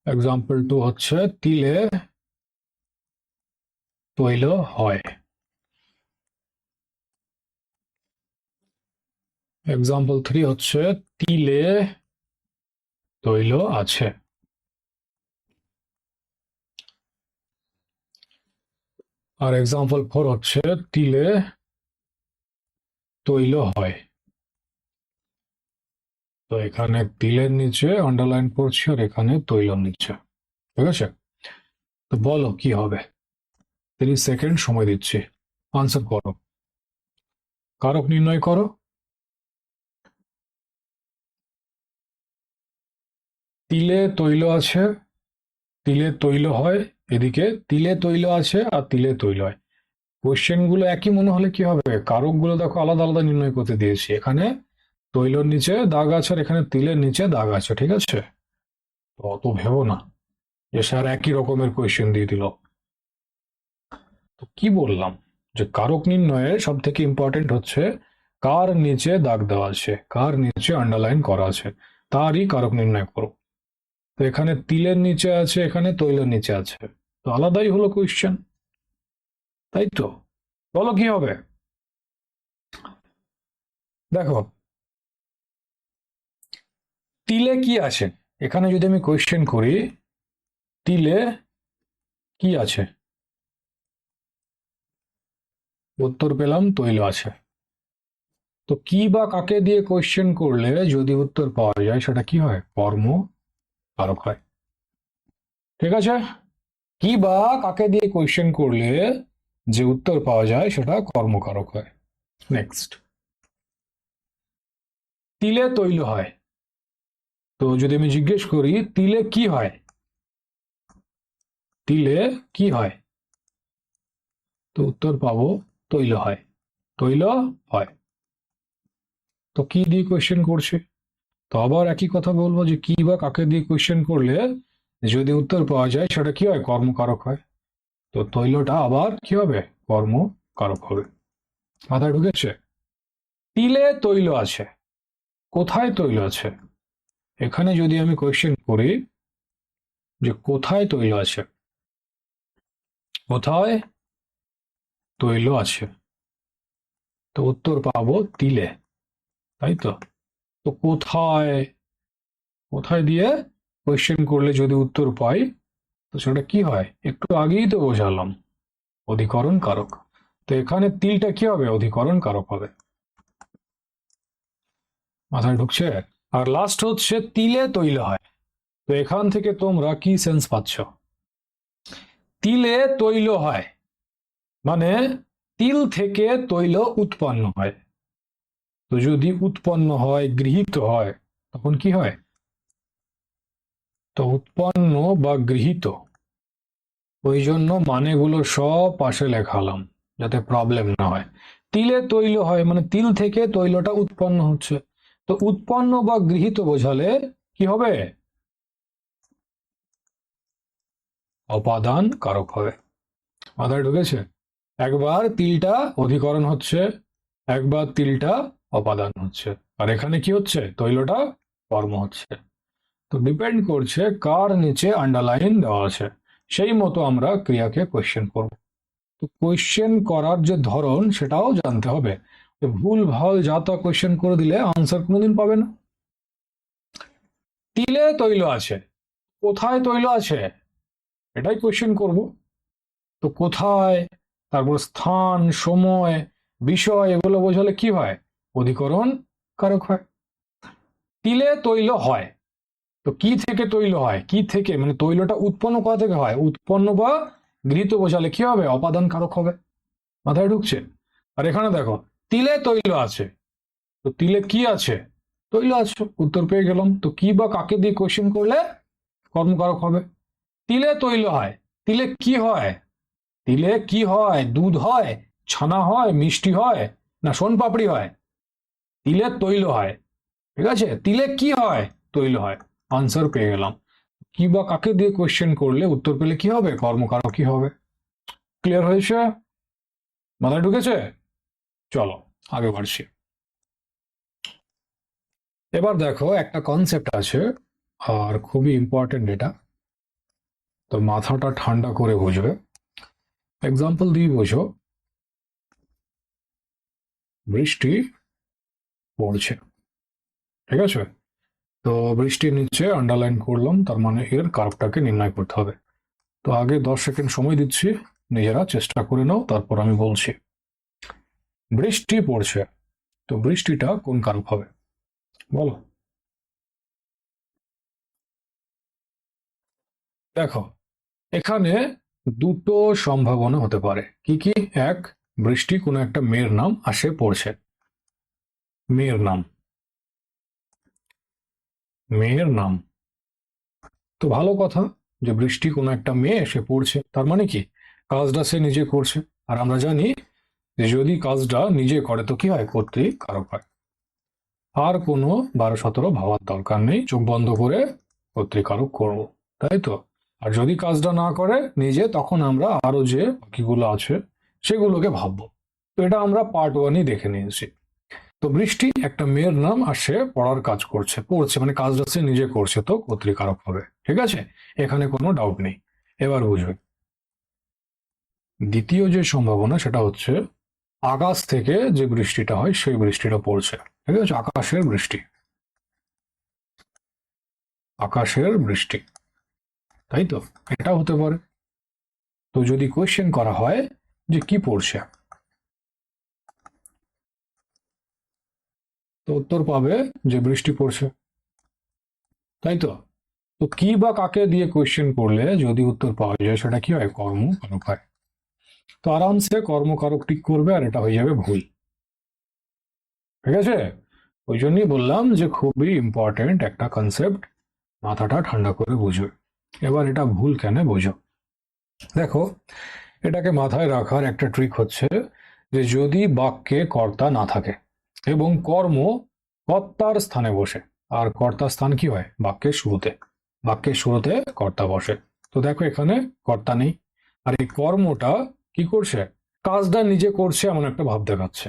এক্সাম্পল 2 হচ্ছে তিলে তৈল হয়। এক্সাম্পল 3 হচ্ছে তিলে তৈল আছে। আর এক্সাম্পল 4 হচ্ছে তিলে তৈল হয়। তো এখানে তিলের নিচে আন্ডারলাইন করছি আর এখানে তৈল নিচে, ঠিক আছে। তো বলো কি হবে? 30 সেকেন্ড সময় দিচ্ছি, আনসার করো, কারক নির্ণয় করো। তিলে তৈল আছে, তিলে তৈল হয়, এদিকে তিলে তৈল আছে আর তিলে তৈল হয়। কোশ্চেন গুলো একই মনে হলে কি হবে? কারক গুলো দেখো আলাদা আলাদা নির্ণয় করতে দিয়েছি। এখানে তৈলর নিচে দাগ আছে আর এখানে তিলের নিচে দাগ আছে, ঠিক আছে। তো অত ভেবো না যে স্যার একই রকমের কোয়েশ্চেন দিয়ে দিল। তো কি বললাম যে কারক নির্ণয়ে সব থেকে ইম্পর্টেন্ট হচ্ছে কার নিচে দাগ দেওয়া আছে, কার নিচে আন্ডারলাইন করা আছে, তারই কারক নির্ণয় করো। তো এখানে তিলের নিচে আছে, এখানে তৈলের নিচে আছে, তো আলাদাই হলো কোয়েশ্চেন, তাই তো। বলো কি হবে? দেখো তিলে কি আছে, এখানে যদি আমি কোয়েশ্চেন করি তিলে কি আছে, উত্তর পেলাম তৈল আছে। তো কি বা কাকে দিয়ে কোয়েশ্চেন করলে যদি উত্তর পাওয়া যায় সেটা কি হয়? কর্ম কারক হয়, ঠিক আছে। কি বা কাকে দিয়ে কোয়েশ্চেন করলে যে উত্তর পাওয়া যায় সেটা কর্মকারক হয়। নেক্সট, তিলে তৈল হয়। তো যদি আমি জিজ্ঞেস করি তিলে কি হয়, তিলে কি হয়, তো উত্তর পাবো তৈল হয়, তৈল হয়। তো কি দিয়ে কোয়েশ্চেন করছে? তো আবার একই কথা বলবো যে কি বা কাকে দিয়ে কোয়েশ্চেন করলে যদি উত্তর পাওয়া যায় সেটা কি হয়? কর্মকারক হয়। তো তৈলটা আবার কি হবে? কর্মকারক হবে। মাথায় ঢুকেছে? তিলে তৈল আছে, কোথায় তৈল আছে? এখানে যদি আমি কোয়েশ্চেন করি যে কোথায় তৈল আছে, কোথায় তৈল আছে, তো উত্তর পাবো তিলে, তাই তো। তো কোথায়, কোথায় দিয়ে কোয়েশ্চেন করলে যদি উত্তর পাই তো সেটা কি হয়? একটু আগেই তো বোঝালাম, অধিকরণ কারক। তো এখানে তিলটা কি হবে? অধিকরণ কারক হবে। মাথায় ঢুকছে? আর লাস্ট হচ্ছে তিলে তৈল হয়। তো এখান থেকে তোমরা কি সেন্স পাচ্ছ? তিলে তৈল হয় মানে তিল থেকে তৈল উৎপন্ন হয়। তো যদি উৎপন্ন হয়, গৃহীত হয়, তখন কি হয়? তো উৎপন্ন বা গৃহীত, ওই জন্য মানেগুলো সব পাশে লেখালাম যাতে প্রবলেম না হয়। তিলে তৈল হয় মানে তিল থেকে তৈলটা উৎপন্ন হচ্ছে। তো উৎপন্ন বা গৃহীত বোঝালে কি হবে? অপাদান কারক হবে। মাথায় ঢুকেছে? একবার তিলটা অধিকরণ হচ্ছে, একবার তিলটা অপাদান হচ্ছে, আর এখানে কি হচ্ছে? তৈলটা কর্ম হচ্ছে। তো ডিপেন্ড করছে কার নিচে আন্ডারলাইন দেওয়া আছে, সেই মতো আমরা ক্রিয়াকে কোয়েশ্চেন করব। তো কোয়েশ্চেন করার যে ধরন সেটাও জানতে হবে। ভুল ভাল যা তা কোয়েশ্চেন করে দিলে আনসার কোনোদিন পাবে না। তিলে তৈল আছে, কোথায় তৈল আছে এটাই কোয়েশ্চেন করব। তো কোথায়, তারপর স্থান, সময়, বিষয়, এগুলো বোঝালে কি হয়? অধিকরণ কারক হয়। তিলে তৈল হয়, তো কি থেকে তৈল হয়? কি থেকে মানে তৈলটা উৎপন্ন কোথা থেকে হয়? উৎপন্ন বা গৃহীত বোঝালে কি হবে? অপাদান কারক হবে। মাথায় ঢুকছে? আর এখানে দেখো তিলে তৈল আছে, তো তিলে কি আছে? তৈলাচ, উত্তর পেয়ে গেলাম। তো কি বা কাকে দিয়ে কোয়েশ্চেন করলে কর্মকারক হবে? তিলে তৈল হয়। তিলে কি হয়? তিলে কি হয়? দুধ হয়, ছানা হয়, মিষ্টি হয়, না সোনপাপড়ি হয়? তিলে তৈল হয়। ঠিক আছে, তিলে কি হয়? তৈল হয়। আনসার পেয়ে গেলাম। কি বা কাকে দিয়ে কোয়েশ্চেন করলে উত্তর পেলে কি হবে? কর্মকারক কি হবে। ক্লিয়ার হয়েছে? মাথায় ঢুকেছে? চলো আগে বাড়ছি। এবার দেখো একটা কনসেপ্ট আছে, আর খুবই ইম্পর্টেন্ট এটা, তো মাথাটা ঠান্ডা করে বুঝবে। এক্সাম্পল দিয়ে বোঝো। বৃষ্টি পড়ছে, ঠিক আছে? তো বৃষ্টির নিচে আন্ডারলাইন করলাম, তার মানে এর কার্ভটাকে নির্ণয় করতে হবে। তো আগে 10 সেকেন্ড সময় দিচ্ছি, নিজেরা চেষ্টা করে নাও, তারপর আমি বলছি। বৃষ্টি পড়ছে, তো বৃষ্টিটা কোন কার্ভ হবে বলো? দেখো, এখানে দুটো সম্ভাবনা হতে পারে। কি কি? এক, বৃষ্টি কোনো একটা মেয়ের নাম আসে পড়ছে। মেয়ের নাম, মেয়ের নাম। তো ভালো কথা, যে বৃষ্টি কোনো একটা মেয়ে এসে পড়ছে, তার মানে কি কাজটা সে নিজে করছে। আর আমরা জানি যে যদি কাজটা নিজে করে তো কি হয়? কর্তৃক কারক হয়। আর কোনো 12-17 ভাবার দরকার নেই, চোখ বন্ধ করে কর্তৃক কারক করবো, তাই তো? আর যদি কাজটা না করে নিজে, তখন আমরা আরো যে বাকিগুলো আছে সেগুলোকে ভাববো। তো এটা আমরা পার্ট ওয়ানই দেখে নিয়েছি। তো বৃষ্টি একটা মেয়ের নাম, আর সে পড়ার কাজ করছে, পড়ছে মানে কাজটা সে নিজে করছে, তো কর্তৃকারক হবে। ঠিক আছে, এখানে কোনো ডাউট নেই। এবার বুঝবে। দ্বিতীয় যে সম্ভাবনা সেটা হচ্ছে আকাশ থেকে যে বৃষ্টিটা হয় সেই বৃষ্টিটা পড়ছে। ঠিক আছে, আকাশের বৃষ্টি, আকাশের বৃষ্টি, তাই তো? এটা হতে পারে। তো যদি কোয়েশ্চেন করা হয় যে কি পড়ছে, তো উত্তর পাবে যে বৃষ্টি পড়ছে, তাই তো? তো কি বা কাকে দিয়ে কোয়েশ্চেন করলে যদি উত্তর পাওয়া যায় সেটা কি হয়? কর্মকারক হয়। তো আরামসে কর্মকারক টিক করবে, আর এটা হয়ে যাবে ভুল। ঠিক আছে, ওই জন্যই বললাম যে খুবই ইম্পর্টেন্ট একটা কনসেপ্ট, মাথাটা ঠান্ডা করে বুঝবে। এবার এটা ভুল কেন বোঝো। দেখো, এটাকে মাথায় রাখার একটা ট্রিক হচ্ছে যে যদি বাক্যে কর্তা না থাকে এবং কর্ম কর্তার স্থানে বসে, আর কর্তার স্থান কি হয়? বাক্যের শুরুতে। বাক্যের শুরুতে কর্তা বসে। তো দেখো এখানে কর্তা নেই, আর এই কর্মটা কি করছে? কাজটা নিজে করছে এমন একটা ভাব দেখাচ্ছে।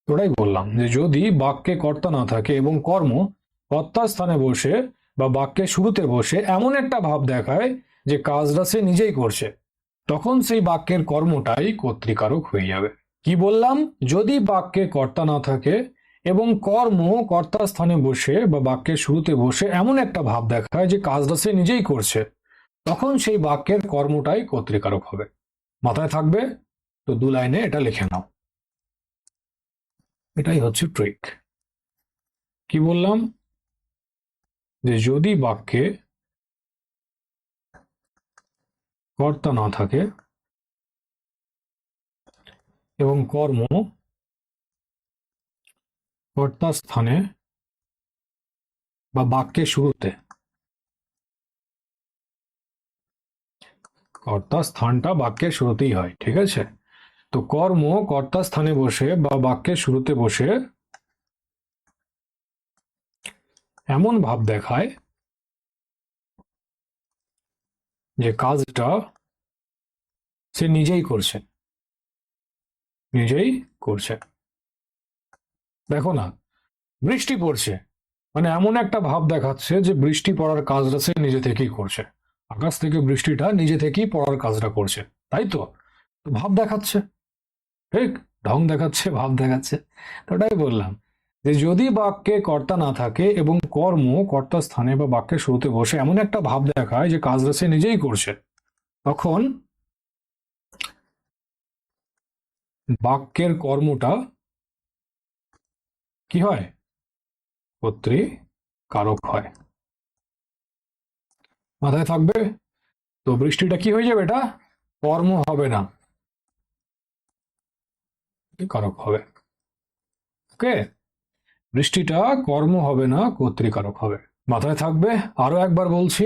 ওটাই বললাম যে যদি বাক্যে কর্তা না থাকে এবং কর্ম কর্তার স্থানে বসে বা বাক্যের শুরুতে বসে এমন একটা ভাব দেখায় যে কাজটা সে নিজেই করছে, তখন সেই বাক্যের কর্মটাই কর্তৃকারক হয়ে যাবে। কি বললাম? যদি বাক্যে কর্তা না থাকে এবং কর্ম কর্তার স্থানে বসে বা বাক্যের শুরুতে বসে এমন একটা ভাব দেখায় যে কাজটা সে নিজেই করছে, তখন সেই বাক্যের কর্মটাই কর্তৃকারক হবে। মাথায় থাকবে? তো 2 লাইনে এটা লিখে নাও। এটাই হচ্ছে ট্রিক। কি বললাম? যে যদি বাক্যে কর্তা না থাকে এবং কর্ম কর্তার স্থানে বা বাক্যের শুরুতে, কর্তার স্থানটা বাক্যের শুরুতেই হয়, ঠিক আছে? তো কর্ম কর্তার স্থানে বসে বা বাক্যের শুরুতে বসে এমন ভাব দেখায় যে কাজটা সে নিজেই করছে, নিজেই করছে। দেখো না, বৃষ্টি পড়ছে মানে এমন একটা ভাব দেখাচ্ছে যে বৃষ্টি পড়ার কাজটা সে নিজে থেকেই করছে। আকাশ থেকে বৃষ্টিটা নিজে থেকেই পড়ার কাজটা করছে, তাই তো? তো ভাব দেখাচ্ছে, ঠিক? ঢং দেখাচ্ছে, ভাব দেখাচ্ছে। তো ওটাই বললাম যে যদি বাক্যে কর্তা না থাকে এবং কর্ম কর্তার স্থানে বা বাক্যের শুরুতে বসে এমন একটা ভাব দেখায় যে কাজটা সে নিজেই করছে, তখন বাক্যের কর্মটা কি হয়? কর্তৃকারক হয়। মাথায় থাকবে? তো বৃষ্টিটা কি হয়ে যাবে? এটা কর্ম হবে না, কারক হবে। ওকে, বৃষ্টিটা কর্ম হবে না, কর্তৃকারক হবে। মাথায় থাকবে। আরো একবার বলছি,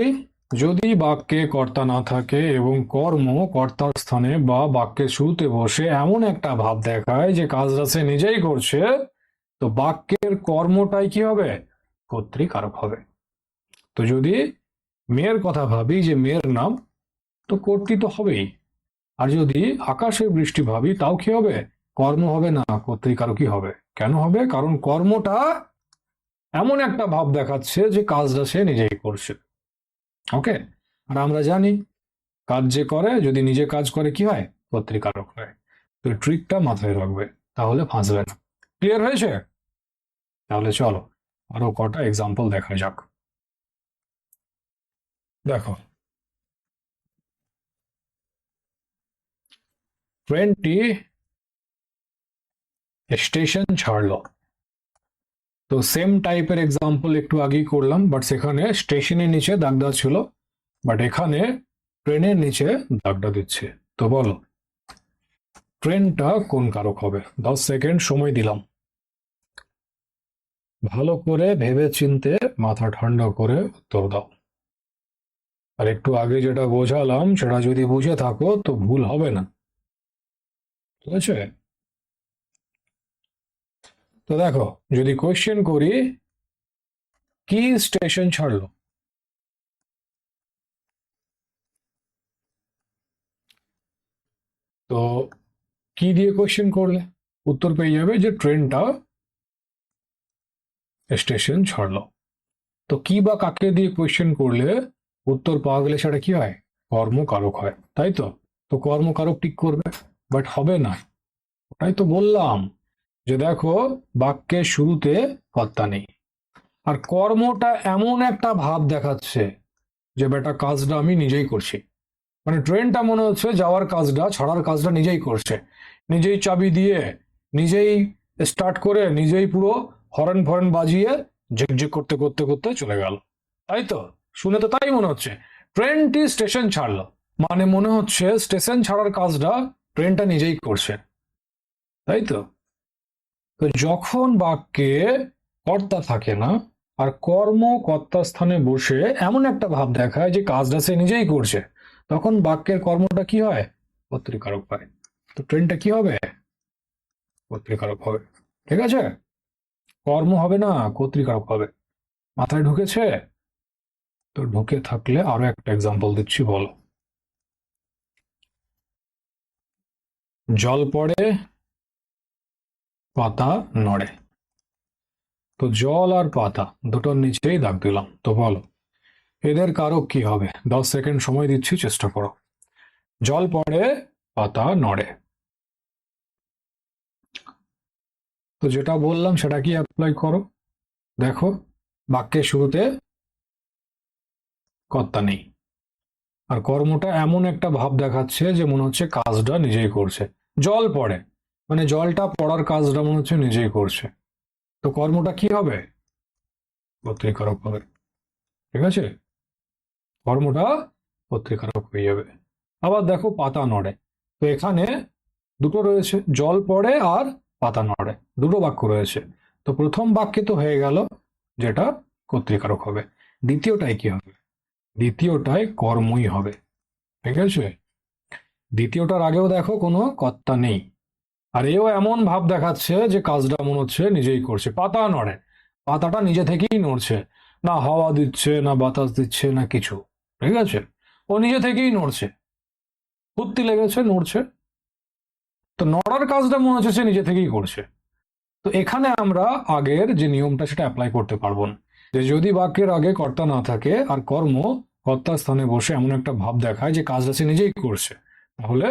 যদি বাক্যে কর্তা না থাকে এবং কর্ম কর্তার স্থানে বা বাক্যের শুরুতে বসে এমন একটা ভাব দেখায় যে কাজটা সে নিজেই করছে, তো বাক্যের কর্মটাই কি হবে? কর্তৃকারক হবে। তো যদি মেয়ের কথা ভাবি যে মেয়ের নাম, তো কর্তৃ তো হবেই। আর যদি আকাশের বৃষ্টি ভাবি, তাও কি হবে? কর্ম হবে না, কর্তৃকারকই হবে। কেন হবে? কারণ কর্মটা এমন একটা ভাব দেখাচ্ছে যে কাজটা সে নিজেই করছে। ওকে। আর আমরা জানি কাজ যে করে, যদি নিজে কাজ করে কি হয়? কর্তৃকারক হয়। তো ট্রিকটা মাথায় রাখবে, তাহলে ফাঁসবে না। ক্লিয়ার হয়েছে? তাহলে চলো আরো কটা এক্সাম্পল দেখা যাক। দেখো, ট্রেনটি স্টেশন ছাড়লো। তো সেম টাইপের এক্সাম্পল একটু আগেই করলাম, বাট সেখানে স্টেশনের নিচে দাগ দেওয়া ছিল, বাট এখানে ট্রেনের নিচে দাগটা দিচ্ছে। তো বলো ট্রেনটা কোন কারক হবে? 10 সেকেন্ড সময় দিলাম। ভালো করে ভেবে চিন্তে মাথা ঠান্ডা করে উত্তর দাও। আর একটু আগে যেটা বোঝালাম সেটা যদি বুঝে থাকো তো ভুল হবে না। ঠিক আছে? তো দেখো, যদি কোয়েশ্চেন করি কি স্টেশন ছাড়লো, তো কি দিয়ে কোয়েশ্চেন করলে উত্তর পেয়ে যাবে যে ট্রেনটা স্টেশন ছাড়লো। তো কি বা কাকে দিয়ে কোয়েশ্চেন করলে উত্তর পাওয়া গেলে সেটা কি হয়? কর্মকারক হয়, তাই তো? তো কর্মকারক ঠিক করবে, বাট হবে না। ওটাই তো বললাম যে দেখো, বাক্যের শুরুতে কর্তা নেই, আর কর্মটা এমন একটা ভাব দেখাচ্ছে যে বেটা কাজটা আমি নিজেই করছি। মানে ট্রেনটা মনে হচ্ছে যাওয়ার কাজটা, ছাড়ার কাজটা নিজেই করছে। নিজেই চাবি দিয়ে, নিজেই স্টার্ট করে, নিজেই পুরো হরেন ফরেন বাজিয়ে ঝিকঝিক করতে করতে করতে চলে গেল। তাই তো? শুনে তো তাই মনে হচ্ছে। ট্রেনটি স্টেশন ছাড়লো, মানে মনে হচ্ছে স্টেশন ছাড়ার কাজটা ট্রেনটা নিজেই করছে। তাই তো? তো যখন বাক্যে কর্তা থাকে না আর কর্ম কর্তার স্থানে বসে এমন একটা ভাব দেখায় যে কাজটা সে নিজেই করছে, তখন বাক্যের কর্মটা কি হয়? কর্তৃকারক হয়। তো ট্রেনটা কি হবে? কর্তৃকারক হবে। ঠিক আছে? কর্ম হবে না, কর্তৃকারক হবে। মাথায় ঢুকেছে? তো ঢুকে থাকলে আরো একটা এক্সাম্পল দিচ্ছি, বলো। জল পড়ে, পাতা নড়ে। তো জল আর পাতা দুটোর নিচেই দাগ দিলাম। তো বলো এদের কারক কি হবে? 10 সেকেন্ড সময় দিচ্ছি, চেষ্টা করো। জল পড়ে, পাতা নড়ে। তো যেটা বললাম সেটা কি অ্যাপ্লাই করো। দেখো, বাক্যের শুরুতে কর্তা নেই, আর কর্মটা এমন একটা ভাব দেখাচ্ছে যে মনে হচ্ছে কাজটা নিজেই করছে। জল পড়ে, মানে জলটা পড়ার কাজটা মনে হচ্ছে নিজেই করছে। তো কর্মটা কি হবে? কর্তৃকারক হবে। ঠিক আছে? কর্মটা কর্তৃকারক হয়ে যাবে। আবার দেখো পাতা নড়ে। তো এখানে দুটো রয়েছে, জল পড়ে আর পাতা নড়ে, দুটো বাক্য রয়েছে। তো প্রথম বাক্যে তো হয়ে গেল যেটা কর্তৃকারক হবে। দ্বিতীয়টায় কি হবে? দ্বিতীয়টায় কর্মই হবে। ঠিক আছে? দ্বিতীয়টার আগেও দেখো কোনো কর্তা নেই, আর এও এমন ভাব দেখাচ্ছে যে কাজটা মনে হচ্ছে নিজেই করছে। পাতা নড়ে, পাতাটা নিজে থেকেই নড়ছে, না হাওয়া দিচ্ছে, না বাতাস দিচ্ছে, না কিছু। ঠিক আছে? ও নিজে থেকেই নড়ছে, ফুর্তি লেগেছে, নড়ছে। তো নড়ার কাজটা মনে হচ্ছে সে নিজে থেকেই করছে। তো এখানে আমরা আগের যে নিয়মটা সেটা অ্যাপ্লাই করতে পারবো না, যে যদি বাক্যের আগে কর্তা না থাকে আর কর্ম কর্তার স্থানে বসে এমন একটা ভাব দেখায় যে কাজটা সে নিজেই করছে, তাহলে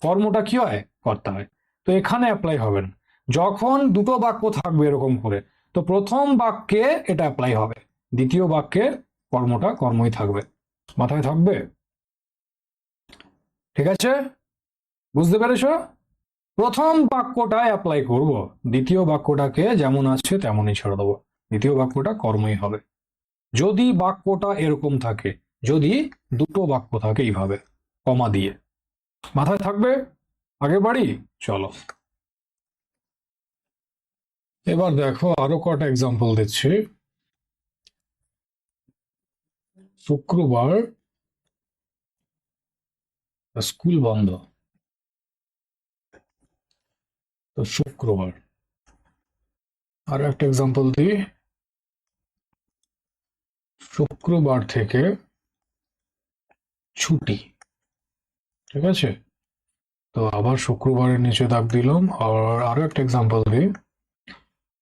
কর্মটা কি হয়? কর্তা হয়। তো এখানে অ্যাপ্লাই হবে না। যখন দুটো বাক্য থাকবে এরকম করে, তো প্রথম বাক্যে এটা অ্যাপ্লাই হবে, দ্বিতীয় বাক্যে কর্মটা কর্মই থাকবে। মাথায় থাকবে? ঠিক আছে? বুঝতে পেরেছো? প্রথম বাক্যটা অ্যাপ্লাই করব, দ্বিতীয় বাক্যটাকে যেমন আছে তেমনই ছেড়ে দেবো। দ্বিতীয় বাক্যটা কর্মই হবে যদি বাক্যটা এরকম থাকে, যদি দুটো বাক্য থাকে এইভাবে কমা দিয়ে। মাথায় থাকবে? আগে বাড়ি, চলো। এবার দেখো আরো কটা এক্সাম্পল দিচ্ছি। শুক্রবার স্কুল বন্ধ, তো শুক্রবার। আরো একটা এক্সাম্পল দিই, শুক্রবার থেকে ছুটি। ঠিক আছে, তো আবার শুক্রবারের নিচে দাগ দিলাম। আর আরো একটা এক্সাম্পল দিই,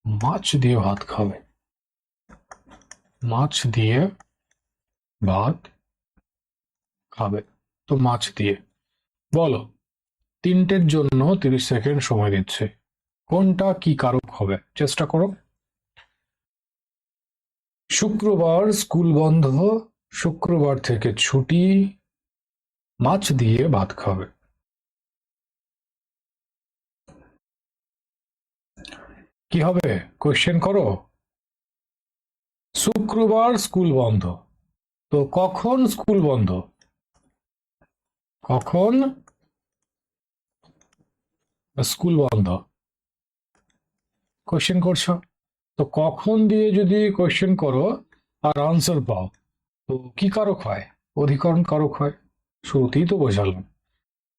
মাছ দিয়ে ভাত খাবে, মাছ দিয়ে ভাত খাবে, তো মাছ দিয়ে। বলো, তিনটের জন্য 30 সেকেন্ড সময় দিচ্ছে, কোনটা কি কারক হবে চেষ্টা করো। শুক্রবার স্কুল বন্ধ, শুক্রবার থেকে ছুটি, মাছ দিয়ে ভাত খাবে। কি হবে কোশ্চেন করো। শুক্রবার স্কুল বন্ধ, তো কখন স্কুল বন্ধ, কখন স্কুল বন্ধ, কোশ্চেন করছো। তো কখন দিয়ে যদি কোশ্চেন করো আর আনসার পাও, তো কি কারক হয়, অধিকরণ কারক হয়। শুরুতেই তো বোঝালাম।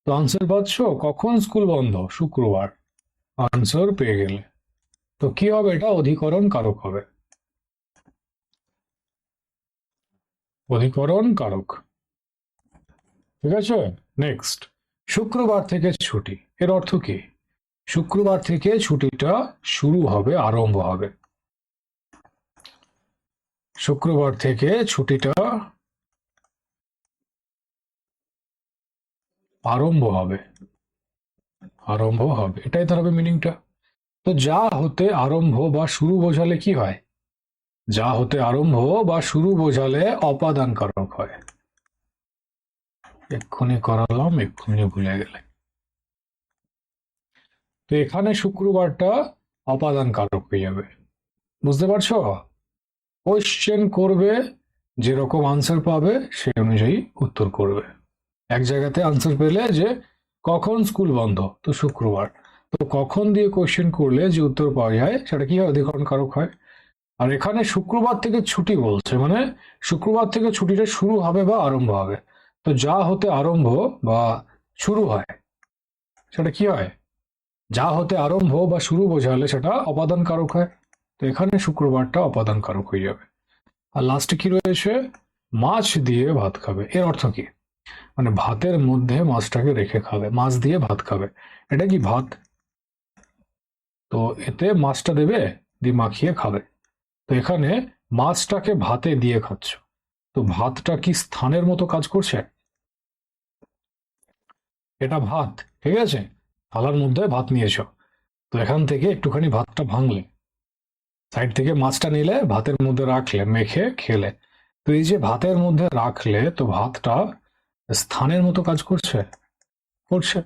তো আনসার পাচ্ছ, কখন স্কুল বন্ধ, শুক্রবার, আনসার পেয়ে গেলে। তো কি হবে, এটা অধিকরণ কারক হবে, অধিকরণ কারক। ঠিক আছে, নেক্সট, শুক্রবার থেকে ছুটি, এর অর্থ কি। শুক্রবার থেকে ছুটিটা শুরু হবে, আরম্ভ হবে। শুক্রবার থেকে ছুটিটা আরম্ভ হবে, আরম্ভ হবে, এটাই তার হবে মিনিংটা। তো যা হতে আরম্ভ বা শুরু বোঝালে কি হয়, যা হতে আরম্ভ বা শুরু বোঝালে অপাদান কারক হয়। এক্ষুনি করালাম, এক্ষুনি ভুলে গেলে। তো এখানে শুক্রবারটা অপাদান কারক হয়ে যাবে, বুঝতে পারছো। কোশ্চেন করবে, যেরকম আনসার পাবে সেই অনুযায়ী উত্তর করবে। এক জায়গাতে আনসার পেলে যে কখন স্কুল বন্ধ, তো শুক্রবার, তো কখন দিয়ে কোশ্চেন করলে যে উত্তর পাওয়া যায় সেটা কি হয়, অধিকরণ কারক হয়। আর এখানে শুক্রবার থেকে ছুটি বলছে, মানে শুক্রবার থেকে ছুটিটা শুরু হবে বা আরম্ভ হবে। তো যা হতে আরম্ভ বা শুরু হয় সেটা কি হয়, যা হতে আরম্ভ বা শুরু বোঝালে সেটা অপাদান কারক হয়। তো এখানে শুক্রবারটা অপাদান কারক হয়ে যাবে। আর লাস্টে কি রয়েছে, মাছ দিয়ে ভাত খাবে, এর অর্থ কি, মানে ভাতের মধ্যে মাছটাকে রেখে খাবে, মাছ দিয়ে ভাত খাবে। এটা কি ভাত, তো এতে মাছটা দেবে, দিয়ে মাখিয়ে খাবে। তো এখানে মাছটাকে ভাতে দিয়ে খাচ্ছ, তো ভাতটা কি স্থানের মতো কাজ করছে, এটা ভাত। ঠিক আছে, থালার মধ্যে ভাত নিয়েছো, তো এখান থেকে একটুখানি ভাতটা ভাঙলে, সাইড থেকে মাছটা নিলে, ভাতের মধ্যে রাখলে, মেখে খেলে। তো এই যে ভাতের মধ্যে রাখলে, তো ভাতটা স্থানের মতো কাজ করছে, করছে।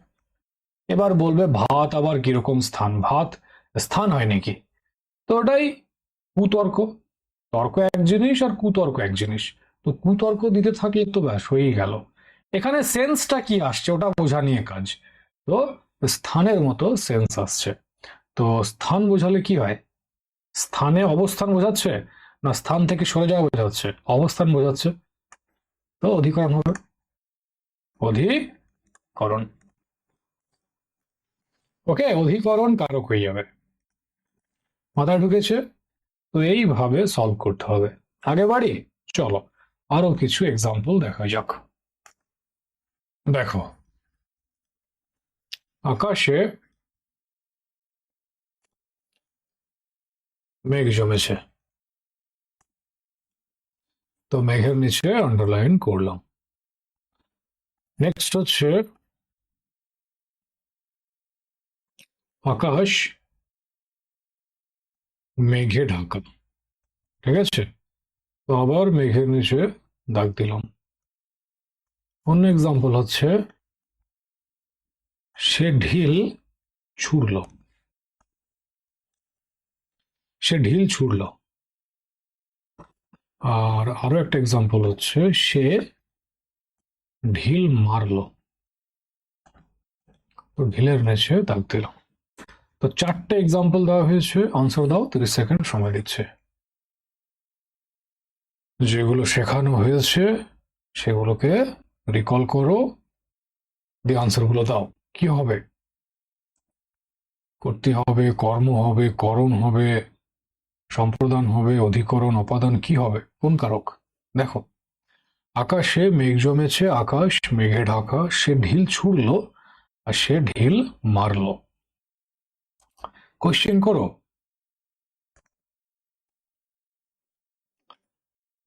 এবার বলবে ভাত আবার কিরকম স্থান, ভাত স্থান হয় নাকি। তো ওটাই কুতর্ক, তর্ক এক জিনিস আর কুতর্ক এক জিনিস। তো কুতর্ক দিতে থাকলে তো ব্যাস হয়েই গেল। এখানে সেন্সটা কি আসছে ওটা বোঝা নিয়ে কাজ। তো স্থানের মতো সেন্স আসছে, তো স্থান বোঝালে কি হয়, স্থানে অবস্থান বোঝাচ্ছে, না স্থান থেকে সরে যাওয়া বোঝাচ্ছে, অবস্থান বোঝাচ্ছে। তো অধিকরণ হবে, অধিকরণ। ওকে, অধিকরণ কারক হয়ে যাবে, মাথায় ঢুকেছে। তো এইভাবে সলভ করতে হবে। আগে বাড়ি, চলো আরো কিছু এক্সাম্পল দেখা যাক। দেখো, আকাশে মেঘ জমেছে, তো মেঘের নিচে আন্ডারলাইন করলাম। নেক্সট হচ্ছে আকাশ মেঘে ঢাকা। ঠিক আছে, তো আবার মেঘের নিচে দাগ দিলাম। অন্য এক্সাম্পল হচ্ছে সে ঢিল ছুড়ল, সে ঢিল ছুড়ল। আর আরো একটা এক্সাম্পল হচ্ছে সে ঢিল মারলো, তো ঢিলের নিচে দাগ দিলাম। তো 4টে এক্সাম্পল দেওয়া হয়েছে, আনসার দাও, 30 সেকেন্ড সময় দিচ্ছে। যেগুলো শেখানো হয়েছে সেগুলোকে রিকল করো, দিয়ে আনসারগুলো দাও। কি হবে? কর্তৃ হবে, কর্ম হবে, করণ হবে, সম্প্রদান হবে, অধিকরণ, অপাদান, কি হবে? কোন কারক? দেখো, আকাশে মেঘ জমেছে, আকাশ মেঘে ঢাকা, সে ঢিল ছুড়ল আর সে ঢিল মারল। কোশ্চেন করো।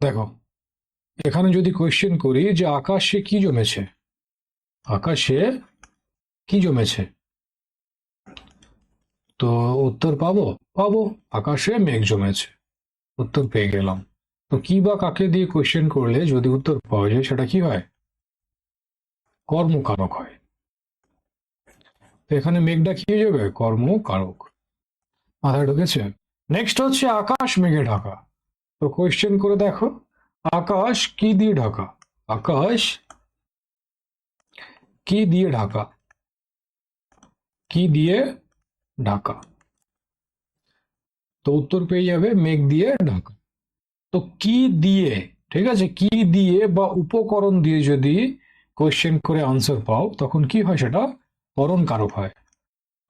দেখো, এখানে যদি কোশ্চেন করি যে আকাশে কি জমেছে, আকাশে কি জমেছে, তো উত্তর পাবো? পাবো, আকাশে মেঘ জমেছে, উত্তর পেয়ে গেলাম। তো কি বা কাকে দিয়ে কোশ্চেন করলে যদি উত্তর পাওয়া যায় সেটা কি হয়? কর্মকারক হয়। তো এখানে মেঘটা কি হয়ে যাবে? কর্মকারক। মাথায় ঢুকেছে? নেক্সট হচ্ছে আকাশ মেঘে ঢাকা। তো কোশ্চেন করে দেখো, আকাশ কি দিয়ে ঢাকা? আকাশ কি দিয়ে ঢাকা? কি দিয়ে ঢাকা? তো উত্তর পেয়ে যাবে মেঘ দিয়ে ঢাকা। তো কি দিয়ে, ঠিক আছে, কি দিয়ে বা উপকরণ দিয়ে যদি কোশ্চেন করে আনসার পাও তখন কি হয়? সেটা করণ কারক হয়।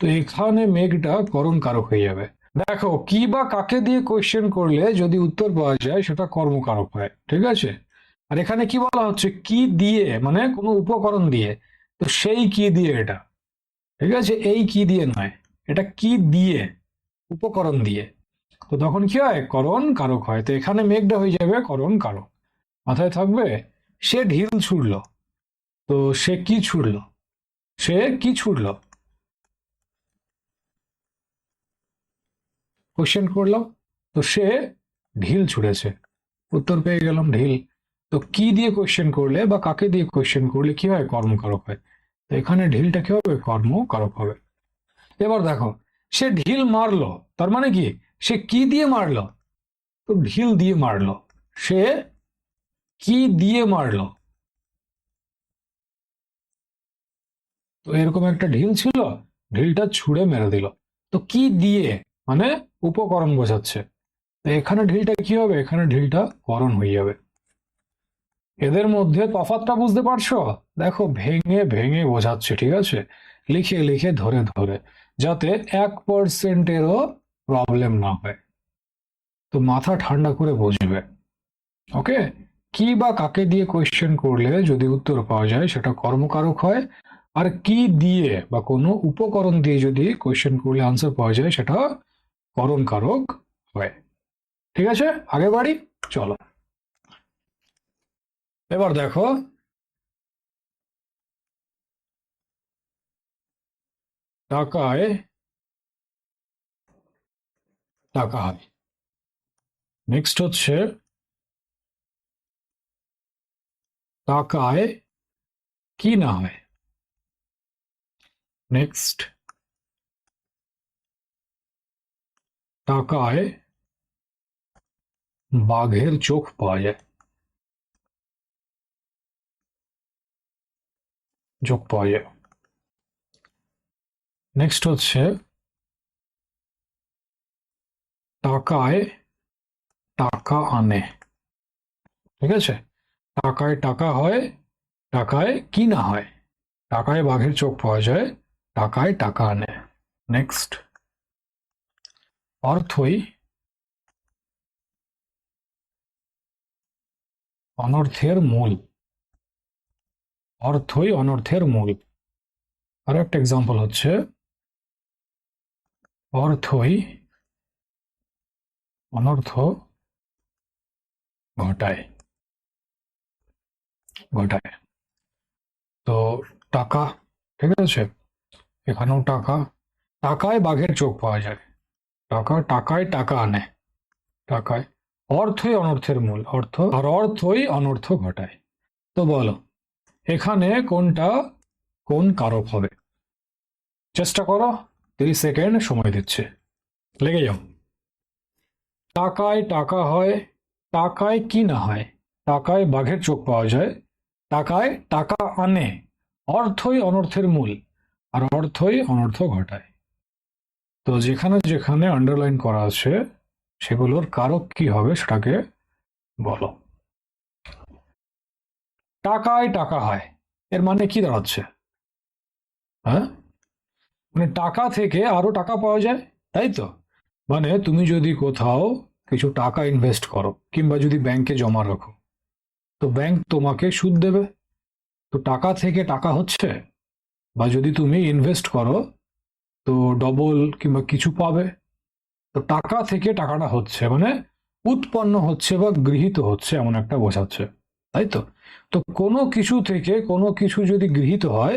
তো এখানে মেঘটা করণ কারক হয়ে যাবে। দেখো, কি বা কাকে দিয়ে কোশ্চেন করলে যদি উত্তর পাওয়া যায় সেটা কর্মকারক হয়, ঠিক আছে। আর এখানে কি বলা হচ্ছে? কি দিয়ে, মানে কোনো উপকরণ দিয়ে। তো সেই কি দিয়ে এটা, ঠিক আছে, এই কি দিয়ে নয়, এটা কি দিয়ে, উপকরণ দিয়ে। তো তখন কি হয়? করণ কারক হয়। তো এখানে মেঘটা হয়ে যাবে করণ কারক। মাথায় থাকবে? সে ঢিল ছুড়লো, তো সে কি ছুড়লো? সে কি ছুড়লো? কোশ্চেন করলাম, তো সে ঢিল ছুঁড়েছে, উত্তর পেয়ে গেলাম ঢিল। তো কি দিয়ে কোশ্চেন করলে বা কাকে দিয়ে কোশ্চেন করলে কি হয়? কর্মকারক হয়। তো এখানে ঢিলটা কি হবে? কর্মকারক হবে। এবার দেখো, সে ঢিল মারলো, তার মানে কি? সে কি দিয়ে মারলো? তো ঢিল দিয়ে মারলো। সে কি দিয়ে মারলো? তো এরকম একটা ঢিল ছিল, ঢিলটা ছুঁড়ে মেরে দিল। তো কি দিয়ে মানে উপকরণ বোঝাচ্ছে। তো এখানে ঢিলটা কি হবে? এখানে ঢিলটা করণ হয়ে যাবে। এদের মধ্যে তফাৎটা বুঝতে পারছো? দেখো, ভেঙে ভেঙে বোঝাচ্ছে, ঠিক আছে, লিখে লিখে ধরে ধরে, যাতে 1%-এরও প্রবলেম না হয়। তো মাথা ঠান্ডা করে বুঝবে। ওকে, কি বা কাকে দিয়ে কোয়েশ্চেন করলে যদি উত্তর পাওয়া যায় সেটা কর্মকারক হয়। আর কি দিয়ে বা কোনো উপকরণ দিয়ে যদি কোয়েশ্চেন করলে আনসার পাওয়া যায় সেটা করণ কারক হয়। ঠিক আছে, আগে বাড়ি, চলো। এবার দেখো, টাকায় টাকা হয়। নেক্সট হচ্ছে টাকায় কি না হয়। নেক্সট, টাকায় বাঘের চোখ পাওয়া যায়, চোখ পাওয়া যায়। নেক্সট হচ্ছে টাকায় টাকা আনে। ঠিক আছে, টাকায় টাকা হয়, টাকায় কি না হয়? টাকায় বাঘের চোখ পাওয়া যায়, টাকায় টাকা আনে। নেক্সট, অর্থই অনর্থের মূল। অর্থই অনর্থের মূল। আর একটা এক্সাম্পল হচ্ছে অর্থই অনর্থ ঘটায়, ঘটায়। তো টাকা, ঠিক আছে, এখানেও টাকা, টাকায় বাঘের চোখ পাওয়া যায়, টাকা টাকায় টাকা আনে, টাকায়। অর্থই অনর্থের মূল, অর্থ, আর অর্থই অনর্থ ঘটায়। তো বলো, এখানে কোনটা কোন কারক হবে? চেষ্টা করো, 30 সেকেন্ড সময় দিচ্ছে, লেগে যাও। টাকায় টাকা হয়, টাকায় কি না হয়? টাকায় বাঘের চোখ পাওয়া যায়, টাকায় টাকা আনে, অর্থই অনর্থের মূল, আর অর্থই অনর্থ ঘটায়। তো যেখানে যেখানে আন্ডারলাইন করা আছে সেগুলোর কারক কি হবে সেটাকে বলো। টাকায় টাকা হয়, এর মানে কি দাঁড়াচ্ছে? হ্যাঁ, মানে টাকা থেকে আরো টাকা পাওয়া যায়, তাই তো? মানে তুমি যদি কোথাও কিছু টাকা ইনভেস্ট করো কিংবা যদি ব্যাংকে জমা রাখো, তো ব্যাংক তোমাকে সুদ দেবে। তো টাকা থেকে টাকা হচ্ছে, বা যদি তুমি ইনভেস্ট করো তো ডবল কিংবা কিছু পাবে। তো টাকা থেকে টাকাটা হচ্ছে মানে উৎপন্ন হচ্ছে বা গৃহীত হচ্ছে এমন একটা বোঝাচ্ছে, তাই তো? তো কোনো কিছু থেকে কোনো কিছু যদি গৃহীত হয়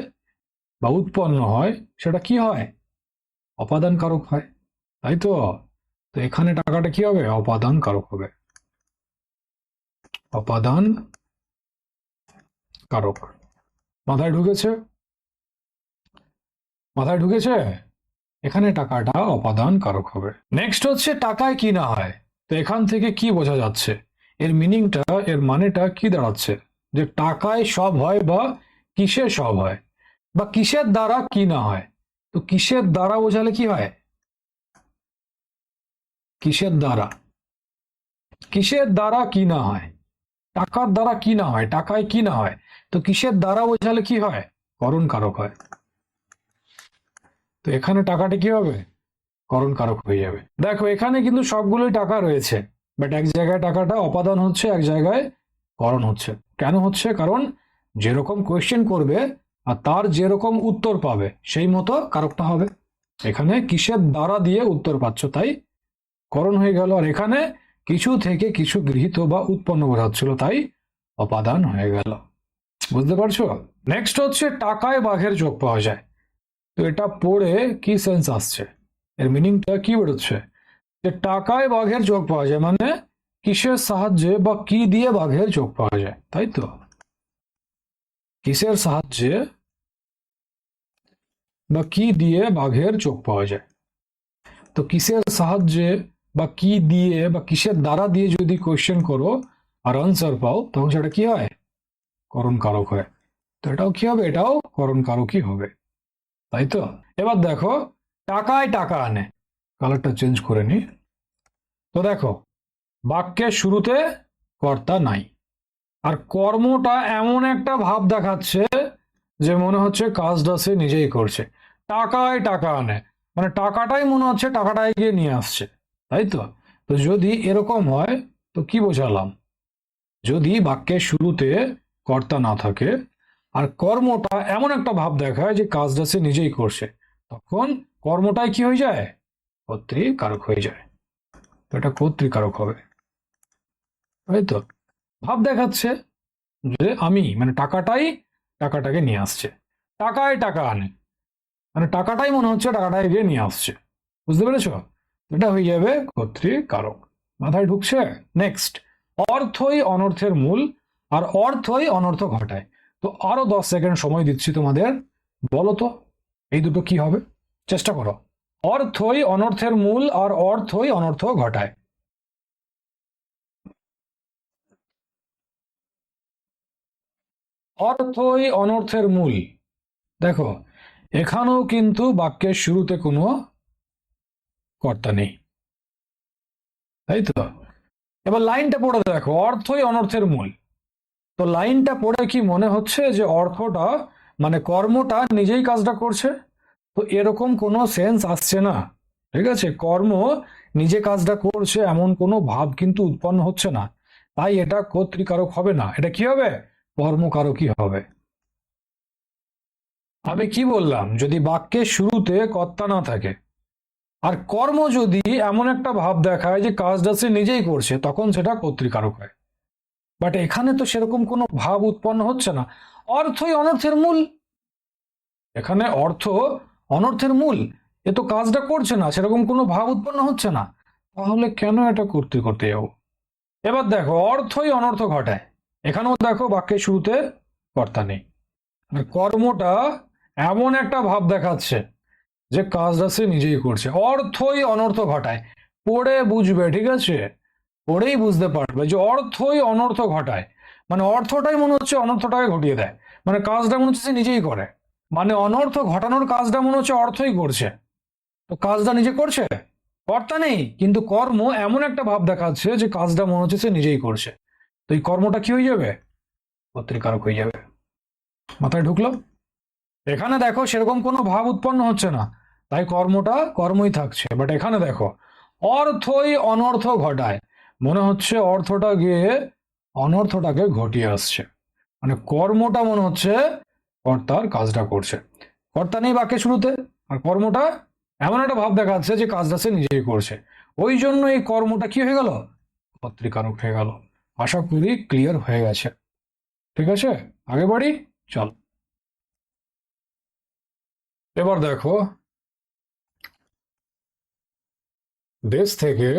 বা উৎপন্ন হয়, সেটা কি হয়? অপাদান কারক হয়, তাই তো? তো এখানে টাকাটা কি হবে? অপাদান কারক হবে, অপাদান কারক। মাথায় ঢুকেছে? মাথায় ঢুকেছে? এখানে টাকাটা অপাদান কারক হবে। নেক্সট হচ্ছে টাকায় কি না হয়। তো এখান থেকে কি বোঝা যাচ্ছে? এর মিনিংটা, এর মানেটা কি দাঁড়াচ্ছে? যে টাকায় সব হয় বা কিসে সব হয়, বা কিসের দ্বারা কি না হয়। তো কিসের দ্বারা বোঝালে কি হয়? কিসের দ্বারা, কিসের দ্বারা কি না হয়? টাকার দ্বারা কি না হয়, টাকায় কি না হয়। তো কিসের দ্বারা বোঝালে কি হয়? করণ কারক হয়। তো এখানে টাকাটা কি হবে? করণ কারক হয়ে যাবে। দেখো এখানে কিন্তু সবগুলোই টাকা রয়েছে, বাট এক জায়গায় টাকাটা অপাদান হচ্ছে, এক জায়গায় করণ হচ্ছে। কেন হচ্ছে? কারণ যেরকম কোয়েশ্চেন করবে আর তার যেরকম উত্তর পাবে সেই মতো কারকটা হবে। এখানে কিসের দ্বারা দিয়ে উত্তর পাচ্ছ, তাই করণ হয়ে গেল। আর এখানে কিছু থেকে কিছু গৃহীত বা উৎপন্ন বোঝাচ্ছিল, তাই অপাদান হয়ে গেল। বুঝতে পারছো? নেক্সট হচ্ছে টাকায় বাঘের চোখ পাওয়া যায়। তো এটা পড়ে কি সেন্স আসছে, এর মিনিংটা কি বেরোচ্ছে? যে টাকায় বাঘের চোখ পাওয়া যায় মানে কিসের সাহায্যে বা কি দিয়ে বাঘের চোখ পাওয়া যায়, তাই তো? কিসের সাহায্যে বা কি দিয়ে বাঘের চোখ পাওয়া যায়। তো কিসের সাহায্যে বা কি দিয়ে বা কিসের দ্বারা দিয়ে যদি কোয়েশ্চেন করো আর আনসার পাও, তখন সেটা কি হয়? করণ কারক হয়। তো এটাও কি হবে? এটাও করণ কারকই হবে, তাই তো? এবার দেখো টাকায় টাকা আনে, কালারটা চেঞ্জ করে নি। তো দেখো বাক্যের শুরুতে কর্তা নাই, আর কর্মটা এমন একটা ভাব দেখাচ্ছে যে মনে হচ্ছে কাজটা সে নিজেই করছে। টাকায় টাকা আনে মানে টাকাটাই মনে হচ্ছে টাকাটাই গিয়ে নিয়ে আসছে, তাই তো? তো যদি এরকম হয় তো কি বোঝালাম? যদি বাক্যের শুরুতে কর্তা না থাকে আর কর্মটা এমন একটা ভাব দেখায় যে কাজটা সে নিজেই করছে, তখন কর্মটাই কি হয়ে যায়? কর্তৃকারক হয়ে যায়। তো এটা কর্তৃকারক হবে, তাই তো? ভাব দেখাচ্ছে যে আমি মানে টাকাটাই টাকাটাকে নিয়ে আসছে। টাকায় টাকা আনে মানে টাকাটাই মনে হচ্ছে টাকাটাই গিয়ে নিয়ে আসছে। বুঝতে পেরেছো? এটা হয়ে যাবে কর্তৃকারক। মাথায় ঢুকছে? নেক্সট, অর্থই অনর্থের মূল আর অর্থই অনর্থ ঘটায়। তো আরো 10 সেকেন্ড সময় দিচ্ছি তোমাদের, বলো তো এই দুটো কি হবে? চেষ্টা করো। অর্থই অনর্থের মূল আর অর্থই অনর্থ ঘটায়। অর্থই অনর্থের মূল। দেখো এখানেও কিন্তু বাক্যের শুরুতে কোনো কর্তা নেই, তাই তো? এবার লাইনটা পড়ে দেখো, অর্থই অনর্থের মূল। তো লাইনটা পড়ে কি মনে হচ্ছে যে অর্থটা মানে কর্মটা নিজেই কাজটা করছে? তো এরকম কোনো সেন্স আসছে না, ঠিক আছে? কর্ম নিজে কাজটা করছে এমন কোনো ভাব কিন্তু উৎপন্ন হচ্ছে না, তাই এটা কর্তৃকারক হবে না। এটা কি হবে? কর্মকারকই হবে। আমি কি বললাম? যদি বাক্যের শুরুতে কর্তা না থাকে আর কর্ম যদি এমন একটা ভাব দেখায় যে কাজটা সে নিজেই করছে, তখন সেটা কর্তৃকারক হয়। বাট এখানে তো সেরকম কোনো ভাব উৎপন্ন হচ্ছে না। অর্থই অনর্থের মূল, এখানে অর্থ অনর্থের মূল, এ তো কাজটা করছে না, সেরকম কোনো ভাব উৎপন্ন হচ্ছে না, তাহলে কেন এটা করতে করতে যাবো? এবার দেখো অর্থই অনর্থ ঘটায়, এখানেও দেখো বাক্যের শুরুতে কর্তা নেই আর কর্মটা এমন একটা ভাব দেখাচ্ছে যে কাজটা সে নিজেই করছে। অর্থই অনর্থ ঘটায়, পড়ে বুঝবে, ঠিক আছে? পড়েই বুঝতে পারবে যে অর্থই অনর্থ ঘটায় মানে অর্থটাই মনে হচ্ছে অনর্থটাকে ঘটিয়ে দেয়, মানে কাজটা মনে হচ্ছে সে নিজেই করে, মানে অনর্থ ঘটানোর কাজটা মনে হচ্ছে অর্থই করছে। তো কাজটা নিজে করছে, কর্তা নেই, কিন্তু কর্ম এমন একটা ভাব দেখাচ্ছে যে কাজটা মনে হচ্ছে সে নিজেই করছে। তো এই কর্মটা কি হয়ে যাবে? কর্তৃকারক হয়ে যাবে। মাথায় ঢুকলো? এখানে দেখো সেরকম কোনো ভাব উৎপন্ন হচ্ছে না, তাই কর্মটা কর্মই থাকছে। বাট এখানে দেখো অর্থই অনর্থ ঘটায়, মনে হচ্ছে অর্থটা গিয়ে অনর্থটাকে ঘটিয়ে আসছে। মানে কর্মটা মনে হচ্ছে কর্তার কাজটা করছে, কর্তা নেই বাক্যের শুরুতে, আর কর্মটা এমন একটা ভাব দেখাচ্ছে যে কাজটা সে নিজেই করছে। ওই জন্য এই কর্মটা কি হয়ে গেল? কর্তৃকারক হয়ে গেল। আশা করি ক্লিয়ার হয়ে গেছে। ঠিক আছে, আগে বাড়ি, চল। এবার দেখো, দেশ থেকে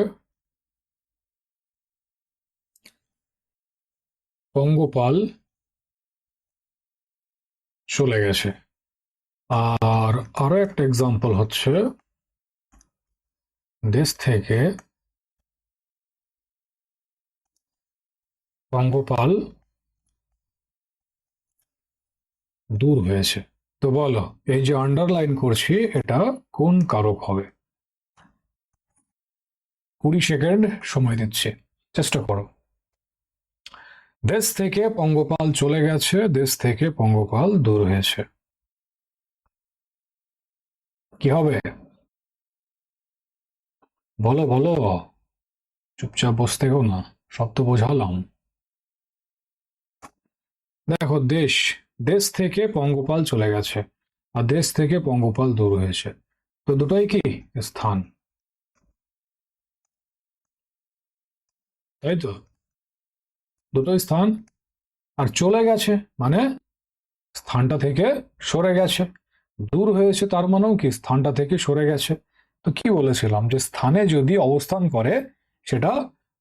পঙ্গপাল চলে গেছে। আর আরো একটা এক্সাম্পল হচ্ছে, দেশ থেকে পঙ্গপাল দূর হয়েছে। তো বলো, এই যে আন্ডারলাইন করছি এটা কোন কারক হবে? 20 সেকেন্ড সময় দিচ্ছে, চেষ্টা করো। দেশ থেকে পঙ্গপাল চলে গেছে, দেশ থেকে পঙ্গপাল দূর হয়েছে, কি হবে? বলো বলো, চুপচাপ বসতে গো না, সব তো বোঝালাম। দেখো, দেশ, দেশ থেকে পঙ্গপাল চলে গেছে আর দেশ থেকে পঙ্গপাল দূর হয়েছে, তো দুটোই কি স্থান, তাই তো? দুটোই স্থান। আর চলে গেছে মানে স্থানটা থেকে সরে গেছে, দূর হয়েছে তার মানেও কি স্থানটা থেকে সরে গেছে। তো কি বলেছিলাম যে স্থানে যদি অবস্থান করে সেটা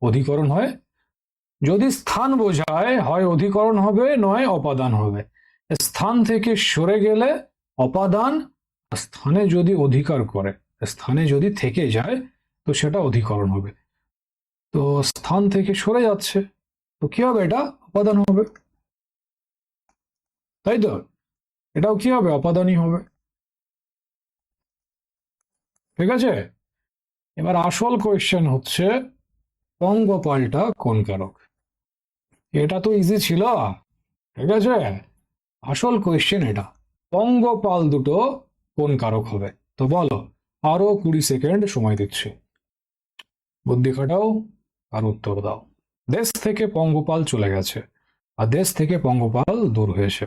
অধিকরণ হয়, যদি স্থান বোঝায় হয় অধিকরণ হবে নয় অপাদান হবে। স্থান থেকে সরে গেলে অপাদান, আর স্থানে যদি অধিকার করে, স্থানে যদি থেকে যায় তো সেটা অধিকরণ হবে। তো স্থান থেকে সরে যাচ্ছে, তো কি হবে? এটা অপাদান হবে, তাই তো? এটাও কি হবে? অপাদানই হবে। ঠিক আছে, এবার আসল কোয়েশ্চেন হচ্ছে পঙ্গপালটা কোন কারক? এটা তো ইজি ছিল। ঠিক আছে, আসল কোয়েশ্চেন এটা, পঙ্গপাল দুটো কোন কারক হবে? তো বলো, আরো 20 সেকেন্ড সময় দিচ্ছি, বুদ্ধি খাটাও আর উত্তর দাও। দেশ থেকে পঙ্গপাল চলে গেছে আর দেশ থেকে পঙ্গপাল দূর হয়েছে।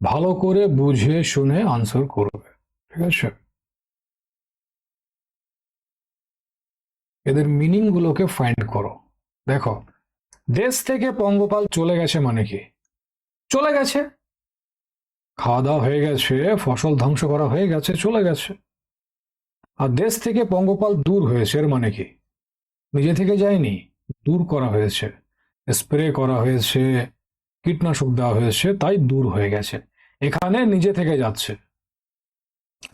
ভালো করে বুঝে শুনে আনসার করবে, ঠিক আছে? এদের মিনিং গুলোকে ফাইন্ড করো। দেখো, দেশ থেকে পঙ্গপাল চলে গেছে মানে কি? চলে গেছে, খাওয়া দাওয়া হয়ে গেছে, ফসল ধ্বংস করা হয়ে গেছে, চলে গেছে। আর দেশ থেকে পঙ্গপাল দূর হয়েছে এর মানে কি? নিজে থেকে যায়নি, দূর করা হয়েছে, স্প্রে করা হয়েছে, কীটনাশক দেওয়া হয়েছে, তাই দূর হয়ে গেছে। এখানে নিজে থেকে যাচ্ছে,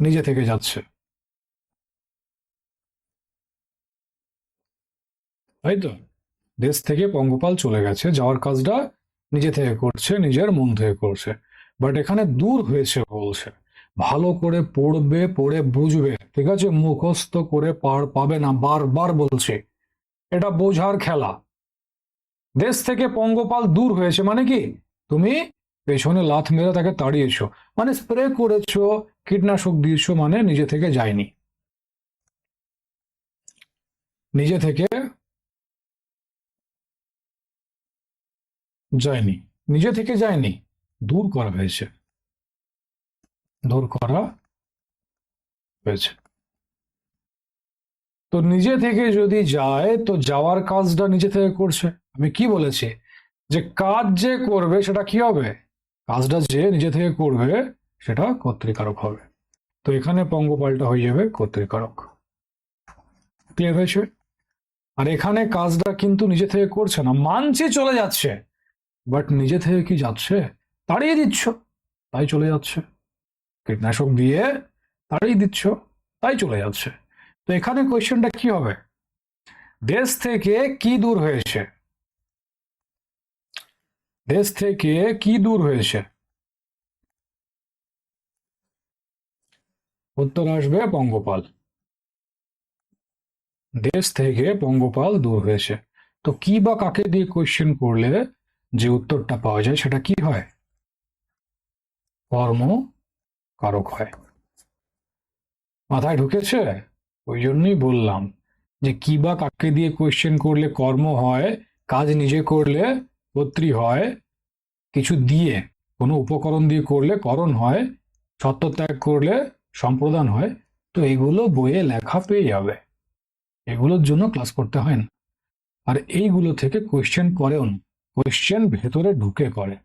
নিজে থেকে যাচ্ছে, তাই তো? দেশ থেকে পঙ্গপাল চলে গেছে, যাওয়ার কাজটা নিজে থেকে করছে, নিজের মন থেকে করছে। বাট এখানে দূর হয়েছে বলছে, ভালো করে পড়বে, পড়ে বুঝবে, ঠিক আছে? মুখস্থ করে পার পাবে না, বারবার বলছে, এটা বোঝার খেলা। দেশ থেকে পঙ্গপাল দূর হয়েছে মানে কি? তুমি পেছনে লাথ মেরে তাকে তাড়িয়েছো, মানে স্প্রে করেছো, কীটনাশক দিয়েছো, মানে নিজে থেকে যায়নি, নিজে থেকে যায়নি, নিজে থেকে যায়নি, দূর করা হয়েছে, দূর করা হয়েছে। তো নিজে থেকে যদি যায় তো যাওয়ার কাজটা নিজে থেকে করছে। আমি কি বলেছি যে কাজ যে করবে সেটা কি হবে? কাজটা যে নিজে থেকে করবে সেটা কর্তৃকারক হবে। তো এখানে পঙ্গপালটা হয়ে যাবে কর্তৃকারক। ক্লিয়ার হয়েছে? আর এখানে কাজটা কিন্তু নিজে থেকে করছে না, মানছি চলে যাচ্ছে, বাট নিজে থেকে কি যাচ্ছে? তাড়িয়ে দিচ্ছ, তাই চলে যাচ্ছে। কীটনাশক দিয়ে তাড়িয়ে দিচ্ছ, তাই চলে যাচ্ছে। তো এখানে কোয়েশ্চেনটা কি হবে? দেশ থেকে কি দূর হয়েছে? দেশ থেকে কি দূর হয়েছে? উত্তর আসবে পঙ্গপাল। দেশ থেকে পঙ্গপাল দূর হয়েছে। তো কি বা কাকে দিয়ে কোয়েশ্চেন করলে যে উত্তরটা পাওয়া যায় সেটা কি হয়? কর্ম কারক হয়। মাথায় ঢুকেছে? ওই জন্যই বললাম যে কি বা কাকে দিয়ে কোয়েশ্চেন করলে কর্ম হয়, কাজ নিজে করলে কর্তৃ হয়, কিছু দিয়ে কোনো উপকরণ দিয়ে করলে করণ হয়, ছত্রত্যাগ করলে সম্প্রদান হয়। তো এগুলো বইয়ে লেখা পেয়ে যাবে, এগুলোর জন্য ক্লাস করতে হয় না। আর এইগুলো থেকে কোয়েশ্চেন করেও না, কোয়েশ্চেন ভেতরে ঢুকে করে,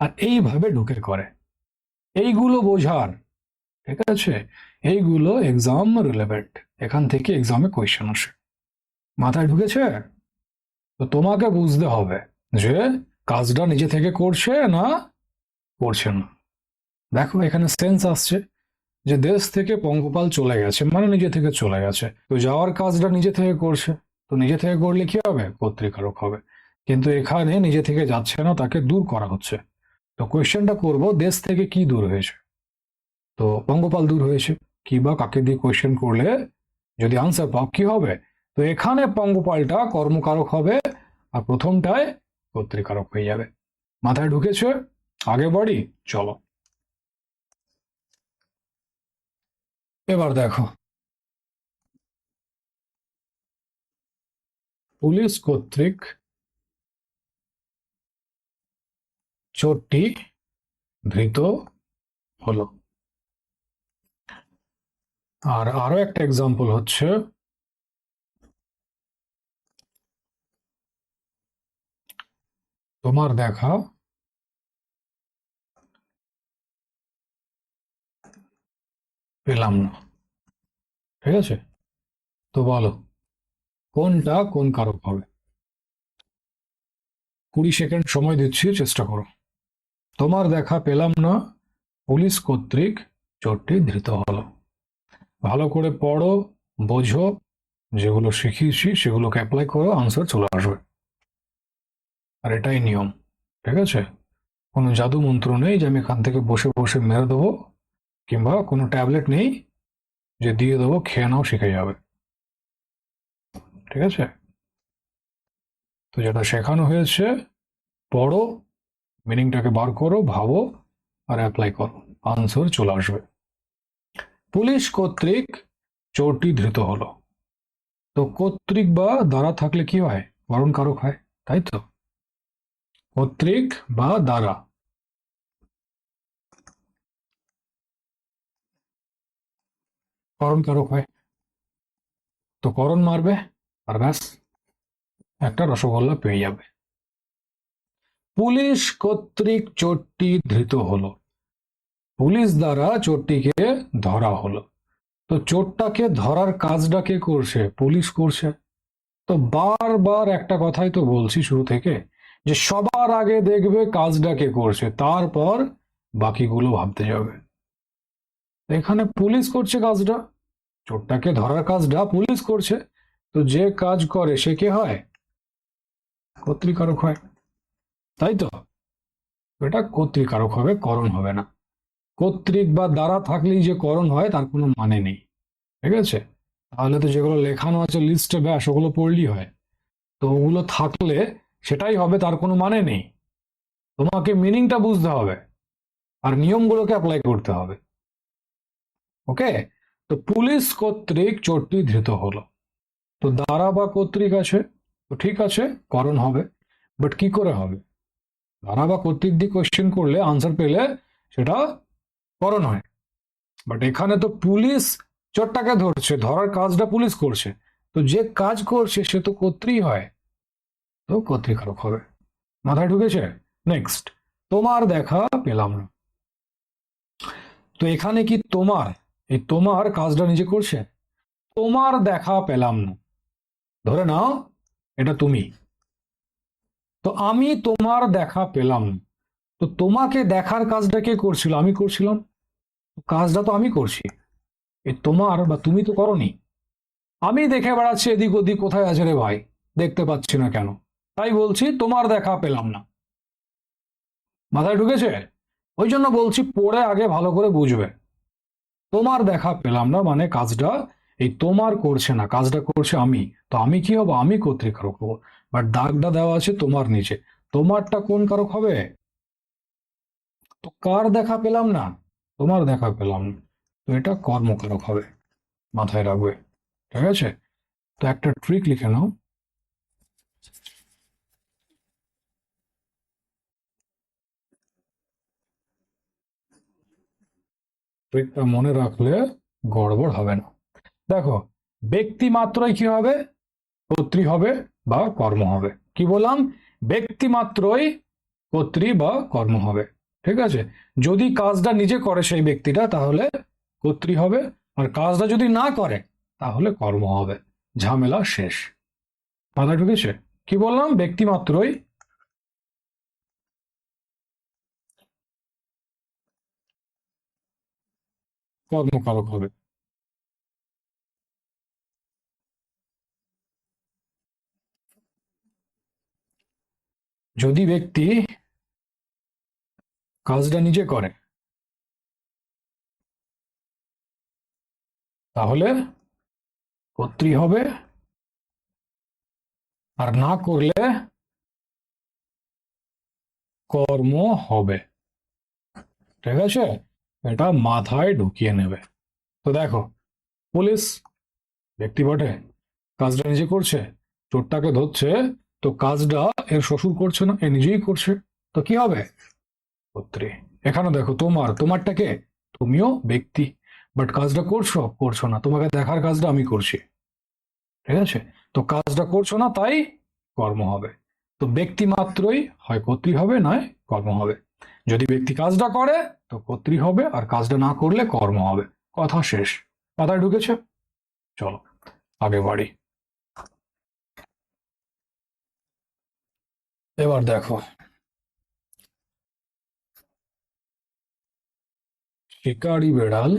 আর এইভাবে ঢুকে করে। এইগুলো বোঝার, ঠিক আছে, এইগুলো এক্সাম রিলেভেন্ট, এখান থেকে এক্সামে কোয়েশ্চেন আসে। মাথায় ঢুকেছে? তো তোমাকে বুঝতে হবে যে কাজটা নিজে থেকে করছে না করছে না। দেখো এখানে সেন্স আসছে যে দেশ থেকে পঙ্গপাল চলে গেছে, মানে নিজে থেকে চলে গেছে, তো যাওয়ার কাজটা নিজে থেকে করছে। তো নিজে থেকে করলে কি হবে? কর্তৃকারক হবে। কিন্তু এখানে নিজে থেকে যাচ্ছে না, তাকে দূর করা হচ্ছে। তো কোয়েশ্চেনটা করব দেশ থেকে কি দূর হয়েছে? তো পঙ্গপাল দূর হয়েছে। কি বা কাকে দিয়ে কোয়েশ্চেন করলে যদি আনসার পাও কি হবে? তো এখানে পঙ্গপালটা কর্মকারক হবে, আর প্রথমটায় কর্তৃকারক হয়ে যাবে। মাথায় ঢুকেছে? আগে বাড়ি, চলো। এবার দেখো, পুলিশ কর্তৃক চোরটি ধৃত হলো। আর আরো একটা এক্সাম্পল হচ্ছে, তোমার দেখা পেলাম না। ঠিক আছে, তো বলো কোনটা কোন কারক হবে? 20 সেকেন্ড সময় দিচ্ছি, চেষ্টা করো। তোমার দেখা পেলাম না, পুলিশ কর্তৃক চোরটি ধৃত হলো। ভালো করে পড়ো, বোঝো, যেগুলো শিখিয়েছি সেগুলোকে অ্যাপ্লাই করো, আনসার চলে আসবে। আর এটাই নিয়ম, ঠিক আছে? কোনো জাদু মন্ত্র নেই যে আমি এখান থেকে বসে বসে মেরে দেবো, কিংবা কোনো ট্যাবলেট নেই যে দিয়ে দেবো খেয়ে নাও শিখে যাবে। ঠিক আছে? তো যেটা শেখানো হয়েছে পড়ো, মিনিংটাকে বার করো, ভাবো, আর অ্যাপ্লাই করো, আনসার চলে আসবে। পুলিশ কর্তৃক চোরটি ধৃত হলো। তো কর্তৃক বা দ্বারা থাকলে কি হয়? বরণ কারক হয়, তাই তো? কর্তৃক বা দ্বারা, করণ কারক হয়। তো করণ মারবে, আর ব্যাস, একটা রসগোল্লা পেয়ে যাবে। পুলিশ কর্তৃক চোরটি ধৃত হলো, পুলিশ দ্বারা চোরটিকে ধরা হলো। তো চোরটাকে ধরার কাজটা কে করছে? পুলিশ করছে। তো বারবার একটা কথাই তো বলছি শুরু থেকে, যে সবার আগে দেখবে কাজটা কে করছে, তারপর বাকিগুলো ভাবতে যাবে। এখানে পুলিশ করছে কাজটা, চোরটাকে ধরার কাজটা পুলিশ করছে। তো যে কাজ করে সে কে হয়? কর্তৃকারক হয়, তাই তো? এটা কর্তৃকারক হবে, করণ হবে না। কর্তৃক বা দ্বারা থাকলেই যে করণ হয় তার কোনো মানে নেই। ঠিক আছে? তাহলে তো যেগুলো লেখানো আছে লিস্টে ব্যাস ওগুলো পড়লেই হয়। তো ওগুলো থাকলে সেটাই হবে, তার কোনো মানে নেই। তোমাকে মিনিংটা বুঝতে হবে, আর নিয়মগুলোকে অ্যাপ্লাই করতে হবে। ওকে? তো পুলিশ কর্তৃক চোরটি ধৃত হলো। তো দ্বারা বা কর্তৃক আছে, তো ঠিক আছে, করণ হবে। বাট কি করে হবে? দ্বারা বা কর্তৃক দিয়ে কোয়েশ্চেন করলে আনসার পেলে সেটা করণ হয়। বাট এখানে তো পুলিশ চোরটাকে ধরছে, ধরার কাজটা পুলিশ করছে। তো যে কাজ করছে সে তো কর্তৃ হয়, তো কর্তৃকারক হবে। মাথায় ঢুকেছে? নেক্সট, তোমার দেখা পেলাম না। তো এখানে কি তোমার, এই তোমার কাজটা নিজে করছে? তোমার দেখা পেলাম না, ধরে নাও এটা তুমি। তো আমি তোমার দেখা পেলাম না। তো তোমাকে দেখার কাজটা কে করছিল? আমি করছিলাম। কাজটা তো আমি করছি, এই তোমার বা তুমি তো করনি। আমি দেখে বেড়াচ্ছি এদিক ওদিক, কোথায় আছে রে ভাই, দেখতে পাচ্ছি না কেন, তাই বলছি তোমার দেখা পেলাম না। মাথায় ঢুকেছে? ওই জন্য বলছি পড়ে আগে ভালো করে বুঝবে। তোমার দেখা পেলাম না মানে কাজটা এই তোমার করছে না, কাজটা করছে আমি। তো আমি কি হবো? আমি কর্তৃকারক হবো। বাট দাগটা দেওয়া আছে তোমার নিচে, তোমারটা কোন কারক হবে? তো কার দেখা পেলাম না? তোমার দেখা পেলাম না, তো এটা কর্মকারক হবে, মাথায় রাখবে। ঠিক আছে? তো একটা ট্রিক লিখে নাও। ট্রিকটা মনে রাখলে গড়বড় হবে না। দেখো, ব্যক্তি মাত্রই কি হবে? কর্তৃ হবে বা কর্ম হবে। কি বললাম? ব্যক্তি মাত্রই কর্তৃ বা কর্ম হবে। ঠিক আছে? যদি কাজটা নিজে করে সেই ব্যক্তিটা তাহলে কর্তৃ হবে, আর কাজটা যদি না করে তাহলে কর্ম হবে। ঝামেলা শেষ। মাথায় ঢুকেছে? কি বললাম? ব্যক্তি মাত্রই কর্মকারক হবে। যদি ব্যক্তি কাজটা নিজে করে তাহলে কর্তৃ হবে, আর না করলে কর্ম হবে। ঠিক আছে? এটা মাথায় ঢুকিয়ে নেবে। তো দেখো, পুলিশ ব্যক্তি বটে, কাজটা নিজে করছে, চোরটাকে ধরছে, তো কাজটা এর শ্বশুর করছে না, এ নিজেই করছে। তো কি হবে? কর্তৃ। এখানে দেখো, তোমারটাকে, তুমিও ব্যক্তি, বাট কাজটা করছো করছো না, তোমাকে দেখার কাজটা আমি করছি। ঠিক আছে? তো কাজটা করছো না তাই কর্ম হবে। তো ব্যক্তি মাত্রই হয় কর্তৃ হবে নয় কর্ম হবে। যদি ব্যক্তি কাজটা করে তো কর্তৃ হবে, আর কাজটা না করলে কর্ম হবে। কথা শেষ। মাথায় ঢুকেছে? চলো আগে বাড়ি। এবার দেখো, শিকারি বেড়াল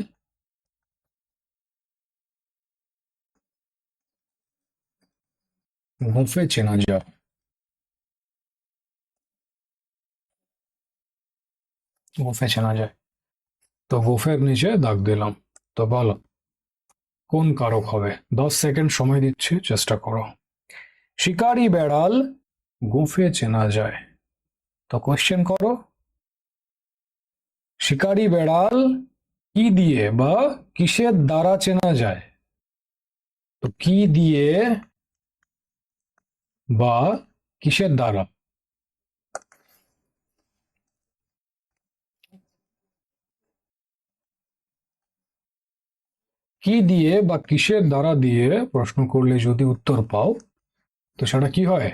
গোঁফে চেনা যায়। গোঁফে চেনা যায়, তো গোঁফের নিচে দাগ দিলাম। তো বলো কোন কারক হবে? 10 সেকেন্ড সময় দিচ্ছি, চেষ্টা করো। শিকারি বেড়াল গোঁফে চেনা যায়, তো কোয়েশ্চেন করো, শিকারি বেড়াল কি দিয়ে বা কিসের দ্বারা চেনা যায়? তো কি দিয়ে বা কিসের দ্বারা? কি দিয়ে বা কিসের দ্বারা দিয়ে প্রশ্ন করলে যদি উত্তর পাও তো সেটা কি হয়?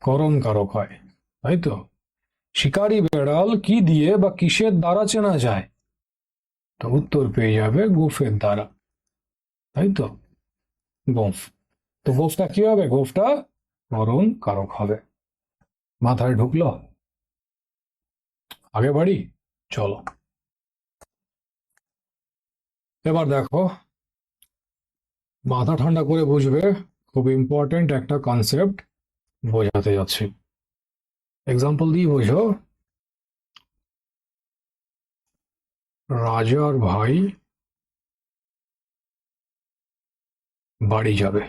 করণ কারক হয়। তাই তো? শিকারি বেড়াল কি দিয়ে বা কিসের দ্বারা চেনা যায়? তো উত্তর পেয়ে যাবে গোঁফের দ্বারা। তাই তো? গোঁফ। তো গোঁফটা কি হবে? গোঁফটা করণ কারক হবে। মাথায় ঢুকলো? আগে বাড়ি। চলো এবার দেখো, মাথা ঠান্ডা করে বুঝবে, খুব ইম্পর্টেন্ট একটা কনসেপ্ট বোঝাতে যাচ্ছি। এক্সাম্পল দিয়ে বোঝো। রাজার ভাই বাড়ি যাবে।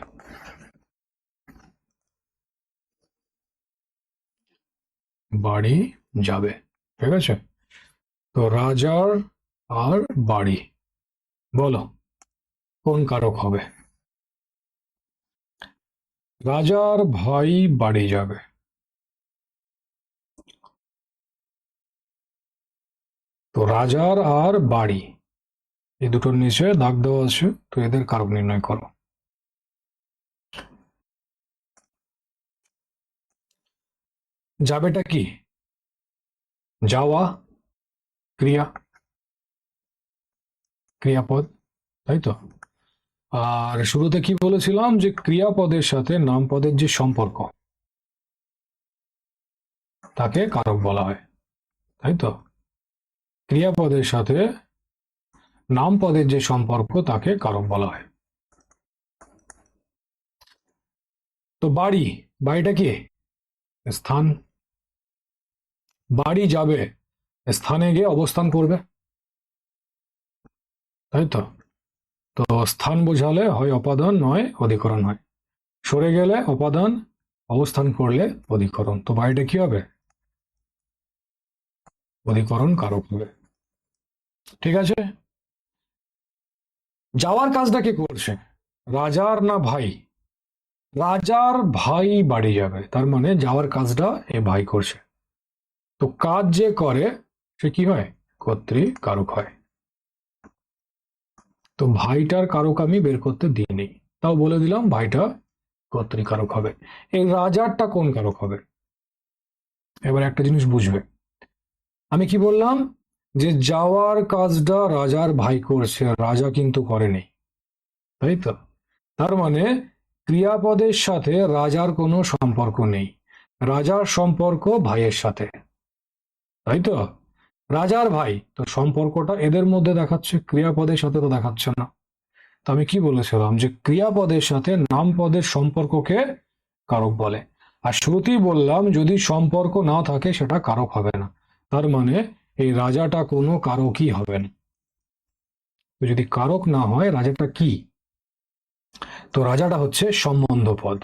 বাড়ি যাবে। ঠিক আছে? তো রাজার আর বাড়ি, বলো কোন কারক হবে? রাজার ভাই বাড়ি যাবে, তো রাজার আর বাড়ি এই দুটোর নিচে দাগ দেওয়া আছে, তো এদের কারক নির্ণয় করো। যাবেটা কি? যাওয়া, ক্রিয়া, ক্রিয়াপদ। তাই তো? আর শুরুতে কি বলেছিলাম যে ক্রিয়াপদের সাথে নামপদের যে সম্পর্ক তাকে কারক বলা হয়। তাই তো? ক্রিয়াপদের সাথে নামপদের যে সম্পর্ক তাকে কারক বলা হয়। তো বাড়ি, বাড়িটা কি? স্থান। বাড়ি যাবে, স্থানে গিয়ে অবস্থান করবে। তাই তো। তো স্থান বোঝালে হয় অপাদান নয় অধিকরণ হয়, সরে গেলে অপাদান, অবস্থান করলে অধিকরণ। তো বাড়িটা কি হবে? অধিকরণ কারক হবে। ঠিক আছে। যাওয়ার কাজটা কে করছে, রাজার না ভাই? রাজার ভাই বাড়ি যাবে, তার মানে যাওয়ার কাজটা এ ভাই করছে। তো কাজ যে করে সে কি হয়? কর্তৃকারক হয়। তো ভাইটার কারক আমি বের করতে দিইনি, তাও বলে দিলাম ভাইটা কর্তৃকারক হবে। এই রাজারটা কোন কারক হবে? এবার একটা জিনিস বুঝবে, আমি কি বললাম যে যাওয়ার কাজটা রাজার ভাই করছে, রাজা কিন্তু করেনি, তাই তো। তার মানে ক্রিয়াপদের সাথে রাজার কোনো সম্পর্ক নেই, রাজার সম্পর্ক ভাইয়ের সাথে, তাই তো। রাজার ভাই, তো সম্পর্কটা এদের মধ্যে দেখাচ্ছে, ক্রিয়াপদের সাথে তো দেখাচ্ছে না। তো আমি কি বলেছিলাম যে ক্রিয়াপদের সাথে নামপদের সম্পর্ককে কারক বলে। আর শুরুতেই বললাম যদি সম্পর্ক না থাকে সেটা কারক হবে না, তার মানে এই রাজাটা কোনো কারকই হবে না। তো যদি কারক না হয় রাজাটা কি? তো রাজাটা হচ্ছে সম্বন্ধ পদ।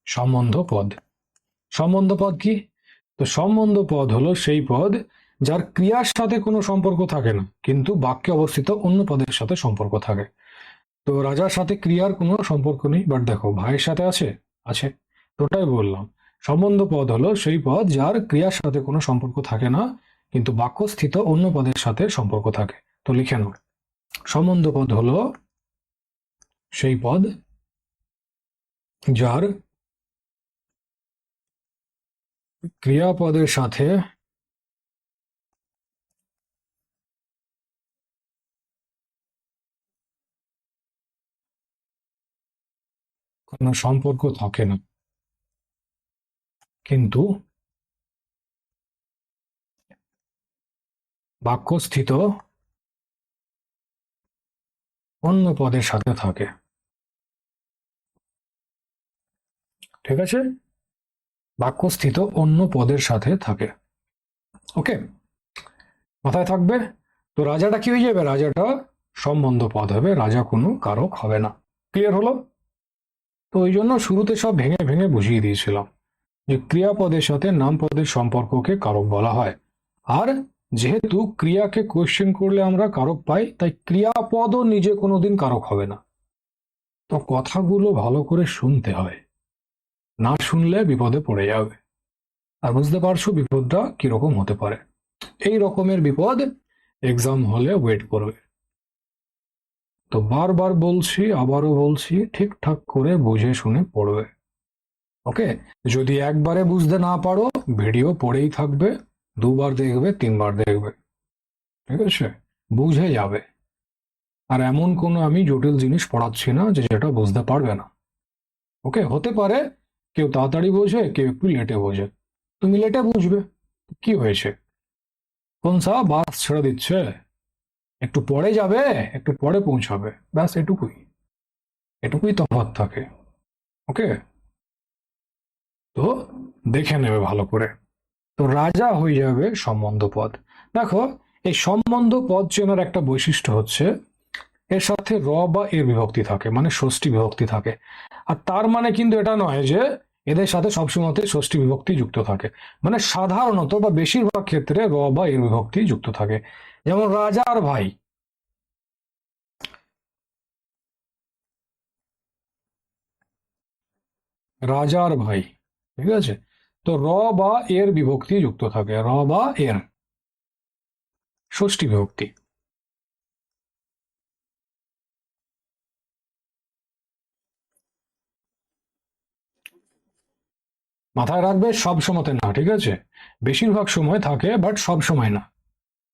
সম্বন্ধ পদ, সম্বন্ধ পদ কি? তো সম্বন্ধ পদ হলো সেই পদ যার ক্রিয়ার সাথে কোনো সম্পর্ক থাকে না কিন্তু বাক্যে অবস্থিত অন্য পদের সাথে সম্পর্ক থাকে। তো রাজার সাথে ক্রিয়ার কোনো সম্পর্ক নেই, বাট দেখো ভাইয়ের সাথে আছে, আছে। তো ওটাই বললাম, সম্বন্ধ পদ হলো সেই পদ যার ক্রিয়ার সাথে কোনো সম্পর্ক থাকে না কিন্তু বাক্যস্থিত অন্য পদের সাথে সম্পর্ক থাকে। তো লিখে নাও, সম্বন্ধ পদ হলো সেই পদ যার ক্রিয়াপদের সাথে কোনো সম্পর্ক থাকে না কিন্তু বাক্যস্থিত অন্য পদের সাথে থাকে। ঠিক আছে, বাক্যস্থিত অন্য পদের সাথে থাকে। ওকে, মাথায় থাকবে। তো রাজাটা কি হয়ে যাবে? রাজাটা সম্বন্ধ পদ হবে, রাজা কোনো কারক হবে না। ক্লিয়ার হলো? তো ওই জন্য শুরুতে সব ভেঙে ভেঙে বুঝিয়ে দিয়েছিলাম যে ক্রিয়াপদের সাথে নাম পদের সম্পর্ককে কারক বলা হয়। আর যেহেতু ক্রিয়াকে কোয়েশ্চেন করলে আমরা কারক পাই, তাই ক্রিয়াপদও নিজে কোনোদিন কারক হবে না। তো কথাগুলো ভালো করে শুনতে হয়, না শুনলে বিপদে পড়ে যাবে। আর বুঝতে পারছো বিপদটা কিরকম হতে পারে। এই রকমের বিপদ এক্সাম হলে ওয়েট করবে। তো বারবার বলছি, আবারও বলছি, ঠিকঠাক করে বুঝে শুনে পড়বে। ওকে, যদি একবারে বুঝতে না পারো ভিডিও পড়েই থাকবে, দুবার দেখবে, তিনবার দেখবে, ঠিক আছে, বুঝে যাবে। আর এমন কোনো আমি জটিল জিনিস পড়াচ্ছি না যে যেটা বুঝতে পারবে না। ওকে, হতে পারে কেউ তাড়াতাড়ি বোঝে, কেউ একটু লেটে বোঝে। তুমি লেটে বুঝবে, কি হয়েছে? কোন সা বাস ছেড়ে দিচ্ছে, একটু পরে যাবে, একটু পরে পৌঁছাবে, ব্যাস এটুকুই, এটুকুই তফাৎ থাকে। ওকে, তো দেখে নেবে ভালো করে। তো রাজা হয়ে যাবে সম্বন্ধ পদ। দেখো, এই সম্বন্ধ পদ চেনার একটা বৈশিষ্ট্য হচ্ছে এর সাথে র বা এর বিভক্তি থাকে, মানে ষষ্ঠী বিভক্তি থাকে। আর তার মানে কিন্তু এটা নয় যে এদের সাথে সবসময় ষষ্ঠী বিভক্তি যুক্ত থাকে। মানে সাধারণত বা বেশিরভাগ ক্ষেত্রে র বা এর বিভক্তি যুক্ত থাকে। যেমন রাজার ভাই, রাজার ভাই, ঠিক আছে। তো র বা এর বিভক্তি যুক্ত থাকে, র বা এর ষষ্ঠী বিভক্তি। মাথায় রাখবে সব সময়তে না, ঠিক আছে, বেশিরভাগ সময় থাকে বাট সব সময় না।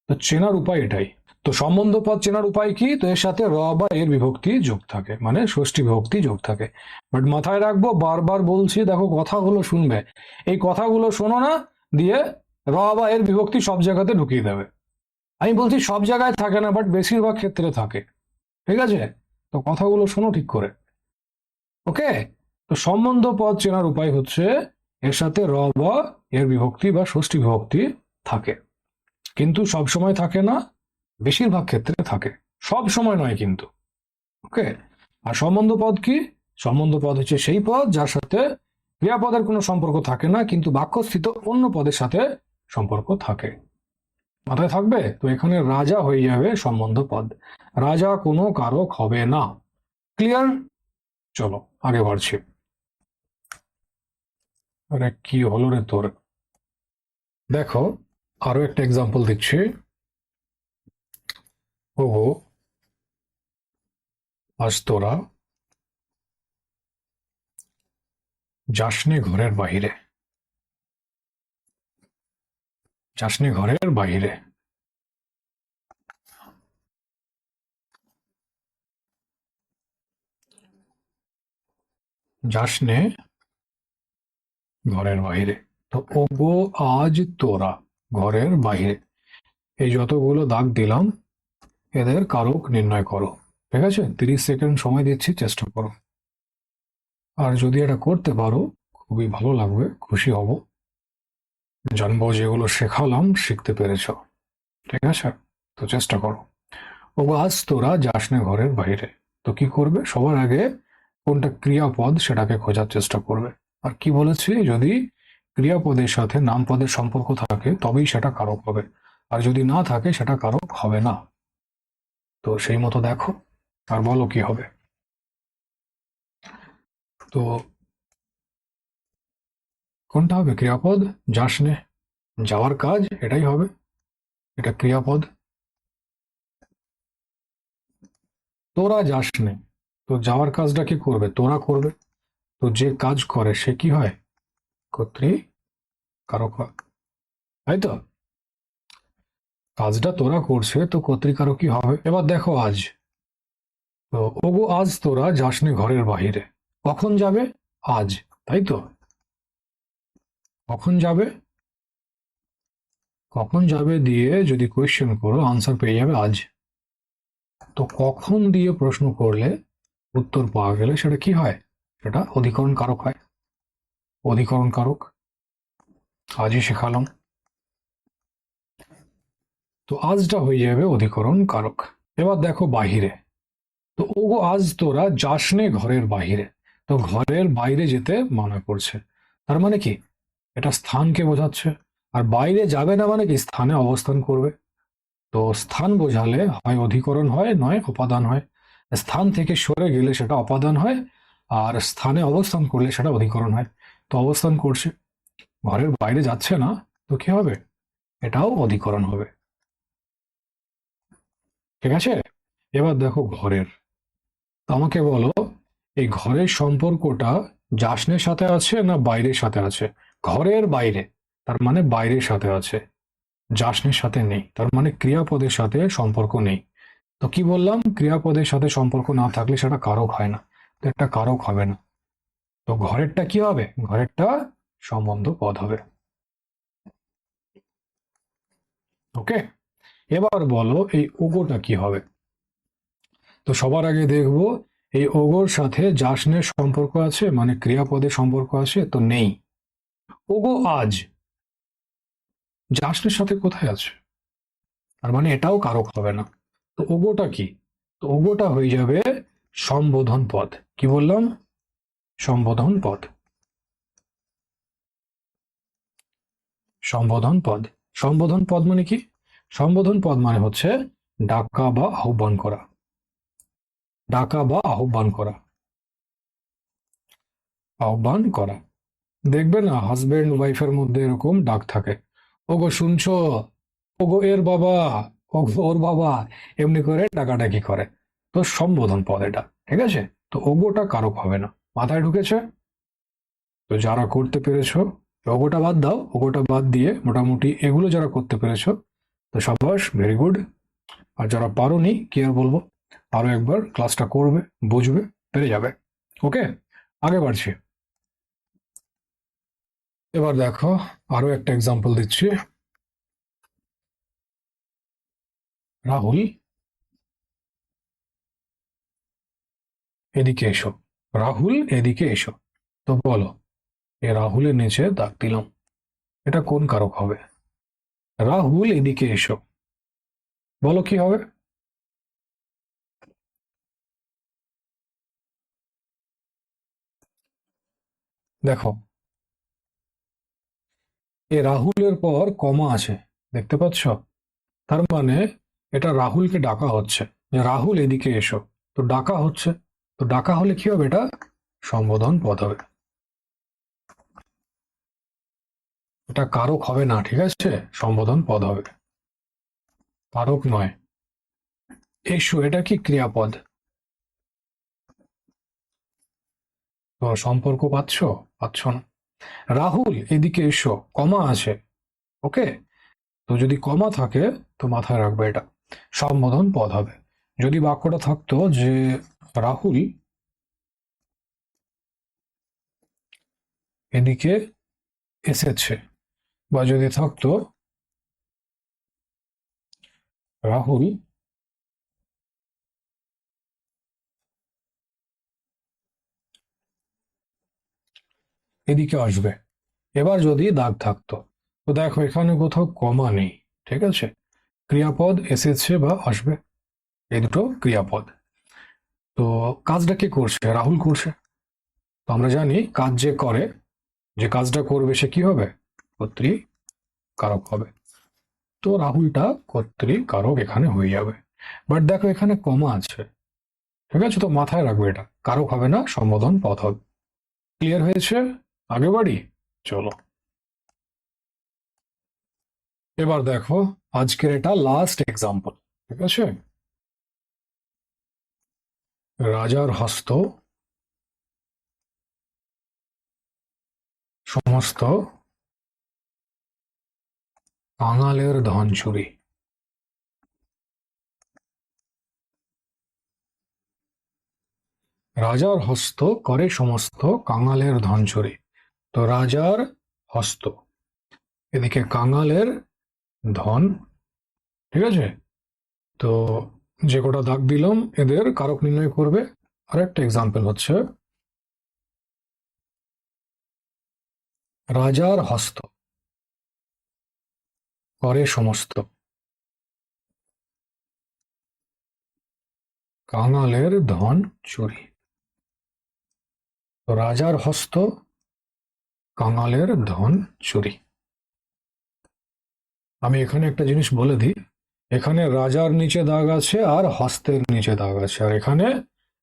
তো চেনার উপায় এটাই। তো সম্বন্ধ পদ চেনার উপায় কি? তো এর সাথে র বা এর বিভক্তি যোগ থাকে, মানে ষষ্ঠী বিভক্তি যোগ থাকে। বাট মাথায় রাখবো, বারবার বলছি, দেখো কথাগুলো শুনবে, এই কথাগুলো শোনো না, দিয়ে র বা এর বিভক্তি সব জায়গাতে ঢুকিয়ে দেবে। আমি বলছি সব জায়গায় থাকে না, বাট বেশিরভাগ ক্ষেত্রে থাকে, ঠিক আছে। তো কথাগুলো শোনো ঠিক করে। ওকে, তো সম্বন্ধ পদ চেনার উপায় হচ্ছে এর সাথে র বা এর বিভক্তি বা ষষ্ঠী বিভক্তি থাকে, কিন্তু সব সময় থাকে না, বেশিরভাগ ক্ষেত্রে থাকে, সব সময় নয় কিন্তু। ওকে। আর সম্বন্ধ পদ কি? সম্বন্ধ পদ হচ্ছে সেই পদ যার সাথে ক্রিয়াপদের কোনো সম্পর্ক থাকে না, কিন্তু বাক্যস্থিত অন্য পদের সাথে সম্পর্ক থাকে। মাথায় থাকবে? তো এখানে রাজা হয়ে যাবে সম্বন্ধ পদ, রাজা কোনো কারক হবে না। ক্লিয়ার? চলো আগে বাড়ছি। আরে কি হলো রে তোর? দেখো আরো একটা এক্সাম্পল দিচ্ছি। ও আজ তোরা যাসনে ঘরের বাহিরে, যাসনে ঘরের বাহিরে। যাসনে ঘরের বাহিরে। তো ওগো আজ তোরা ঘরের বাহিরে, এই যতগুলো দাগ দিলাম এদের কারক নির্ণয় করো। ঠিক আছে, 30 সেকেন্ড সময় দিচ্ছি, চেষ্টা করো। আর যদি এটা করতে পারো খুবই ভালো লাগবে, খুশি হব, জানবো যেগুলো শেখালাম শিখতে পেরেছ। ঠিক আছে, তো চেষ্টা করো। ওগো আজ তোরা যাসনে ঘরের বাইরে। তো কি করবে? সবার আগে কোনটা ক্রিয়াপদ সেটাকে খোঁজার চেষ্টা করবে। আর কি বলেছি, যদি ক্রিয়াপদের সাথে নামপদের সম্পর্ক থাকে তবেই সেটা কারক হবে, আর যদি না থাকে সেটা কারক হবে না। তো সেই মতো দেখো আর বলো কি হবে। তো কোনটা হবে ক্রিয়াপদ? যাসনে, যাওয়ার কাজ, এটাই হবে, এটা ক্রিয়াপদ। তোরা যাসনে, তো যাওয়ার কাজটা কি করবে? তোরা করবে। তো যে কাজ করে সে কি হয়? কর্তৃ কারক হয়, তাই তো? কাজটা তোরা করছে তো কর্তৃকারক কি হবে। এবার দেখো আজ, তো ওগো আজ তোরা যাসনে ঘরের বাহিরে, কখন যাবে? আজ, তাই তো? কখন যাবে? কখন যাবে দিয়ে যদি কোয়েশ্চেন করো আনসার পেয়ে যাবে আজ। তো কখন দিয়ে প্রশ্ন করলে উত্তর পাওয়া গেলে সেটা কি হয়? সেটা অধিকরণ কারক হয়, অধিকরণ কারক। আজই শেখালাম। তো আজটা হয়ে যাবে অধিকরণ কারক। এবার দেখো বাহিরে, তো ওগো আজ তোরা যাসনে ঘরের বাহিরে। তো ঘরের বাইরে যেতে মানা করছে, তার মানে কি? এটা স্থানকে বোঝাচ্ছে। আর বাইরে যাবে না মানে কি? স্থানে অবস্থান করবে। তো স্থান বোঝালে হয় অধিকরণ হয় নয় উপাদান হয়। স্থান থেকে সরে গেলে সেটা অপাদান হয়, আর স্থানে অবস্থান করলে সেটা অধিকরণ হয়। তো অবস্থান করছে, ঘরের বাইরে যাচ্ছে না, তো কি হবে? এটাও অধিকরণ হবে। ঠিক আছে, এবার দেখো ঘরের। তো আমাকে বলো, এই ঘরের সম্পর্কটা যাসনের সাথে আছে না বাইরের সাথে আছে? ঘরের বাইরে, তার মানে বাইরের সাথে আছে, যাসনের সাথে নেই, তার মানে ক্রিয়াপদের সাথে সম্পর্ক নেই। তো কি বললাম, ক্রিয়াপদের সাথে সম্পর্ক না থাকলে সেটা কারক হয় না, তো একটা কারক হবে না। তো ঘরেরটা কি হবে? ঘরেরটা সম্বন্ধ পদ হবে। ওকে, এবার বলো এই ওগোটা কি হবে। তো সবার আগে দেখব এই ওগোর সাথে যাসনের সম্পর্ক আছে, মানে ক্রিয়াপদের সম্পর্ক আছে? তো নেই। ওগো আজ যাসনের সাথে কোথায় আছে? তার মানে এটাও কারক হবে না। তো ওগোটা কি? তো ওগোটা হয়ে যাবে সম্বোধন পদ। কি বললাম? সম্বোধন পদ, সম্বোধন পদ। সম্বোধন পদ মানে কি? সম্বোধন পদ মানে হচ্ছে ডাকা বা আহ্বান করা, ডাকা বা আহ্বান করা, আহ্বান করা। দেখবে না হাজবেন্ড ওয়াইফের মধ্যে এরকম ডাক থাকে, ওগো শুনছো, ওগো এর বাবা, ওগো ওর বাবা, এমনি করে ডাকাডাকি করে। তো সম্বোধন পদ এটা। ঠিক আছে, তো ওগোটা কারক হবে না। মাথায় ঢুকেছে? তো যারা করতে পেরেছো, ওগোটা বাদ দাও, ওগোটা বাদ দিয়ে মোটামুটি এগুলো যারা করতে পেরেছো তো সাবাস, ভেরি গুড। আর যারা পারোনি কি আর বলবো, আরো একবার ক্লাসটা করবে, বুঝবে, পেরে যাবে। ওকে, আগে বাড়ছি। এবার দেখো আরো একটা এক্সাম্পল দিচ্ছি। রাহুল এদিকে এসো, রাহুল এদিকে এসো। তো বলো, এ রাহুলের নিচে দাগ দিলাম, এটা কোন কারক হবে? রাহুল এদিকে এসো, বলো কি হবে? দেখো, এই রাহুলের পর কমা আছে, দেখতে পাচ্ছ? তার মানে এটা রাহুলকে ডাকা হচ্ছে যে রাহুল এদিকে এসো। তো ডাকা হচ্ছে, তো ডাকা হলে কি হবে? এটা সম্বোধন পদ হবে, এটা কারক হবে না, ঠিক আছে? সম্বোধন পদ হবে, কারক নয়। এসো এটা কি ক্রিয়াপদ, তো সম্পর্ক পাচ্ছ? পাচ্ছ না। রাহুল এদিকে এসো, কমা আছে, ওকে? তো যদি কমা থাকে তো মাথায় রাখবে এটা সম্বোধন পদ হবে। যদি বাক্যটা থাকতো যে রাহুল এদিকে এসেছে, বা যদি থাকতো রাহুল এদিকে আসবে, এবার যদি দাগ থাকতো, তো দেখো এখানে কোথাও কমা নেই, ঠিক আছে? ক্রিয়াপদ এসেছে বা আসবে, এই দুটো ক্রিয়াপদ। তো কাজটা কে করছে? রাহুল করছে। তো আমরা জানি কাজ যে করে, যে কাজটা করবে সে কি হবে? কর্তৃকারক হবে। তো রাহুলটা কর্তৃকারক এখানে হয়ে যাবে। বাট দেখো এখানে কমা আছে, ঠিক আছে? তো মাথায় রাখবে এটা কারক হবে না, সম্বোধন পদ হবে। ক্লিয়ার হয়েছে? আগে বাড়ি, চলো। এবার দেখো আজকের এটা লাস্ট এক্সাম্পল, ঠিক আছে? রাজার হস্ত সমস্ত কাঙালের ধন চুরি। রাজার হস্ত করে সমস্ত কাঙালের ধন চুরি। তো রাজার হস্ত, এদিকে কাঙালের ধন, ঠিক আছে? তো যে কটা দাগ দিলাম এদের কারক নির্ণয় করবে। আরেকটা এক্সাম্পল হচ্ছে রাজার হস্ত করে সমস্ত কাঙালের ধন চুরি। তো রাজার হস্ত কাঙালের ধন চুরি। আমি এখানে একটা জিনিস বলে দিই, এখানে রাজার নিচে দাগ আছে আর হস্তের নিচে দাগ আছে, আর এখানে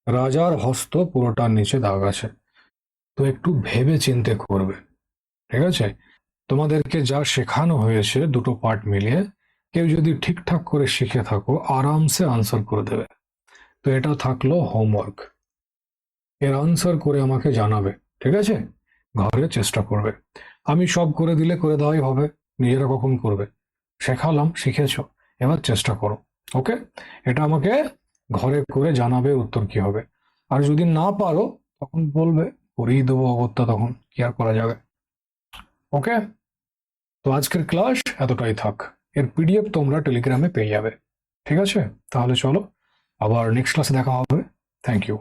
রাজার হস্ত পুরোটার নিচে দাগ আছে। তো একটু ভেবে চিন্তে করবে, ঠিক আছে? তোমাদেরকে যা শেখানো হয়েছে দুটো পার্ট মিলিয়ে, কেউ যদি ঠিকঠাক করে শিখে থাকো আরামসে আনসার করে দেবে। তো এটা থাকলো হোমওয়ার্ক, এর আনসার করে আমাকে জানাবে, ঠিক আছে? ঘরে চেষ্টা করবে। আমি সব করে দিলে করে দেওয়াই হবে, নিজেরা কখন করবে? শেখালাম, শিখেছো, এবার চেষ্টা করো, ওকে? এটা আমাকে ঘরে করে জানাবে উত্তর কি হবে। আর যদি না পারো তখন বলবে, করেই দেবো অগত্যা, তখন কি আর করা যাবে, ওকে? তো আজকের ক্লাস এতটাই থাক, এর পিডিএফ তোমরা টেলিগ্রামে পেয়ে যাবে, ঠিক আছে? তাহলে চলো, আবার নেক্সট ক্লাসে দেখা হবে। Thank you.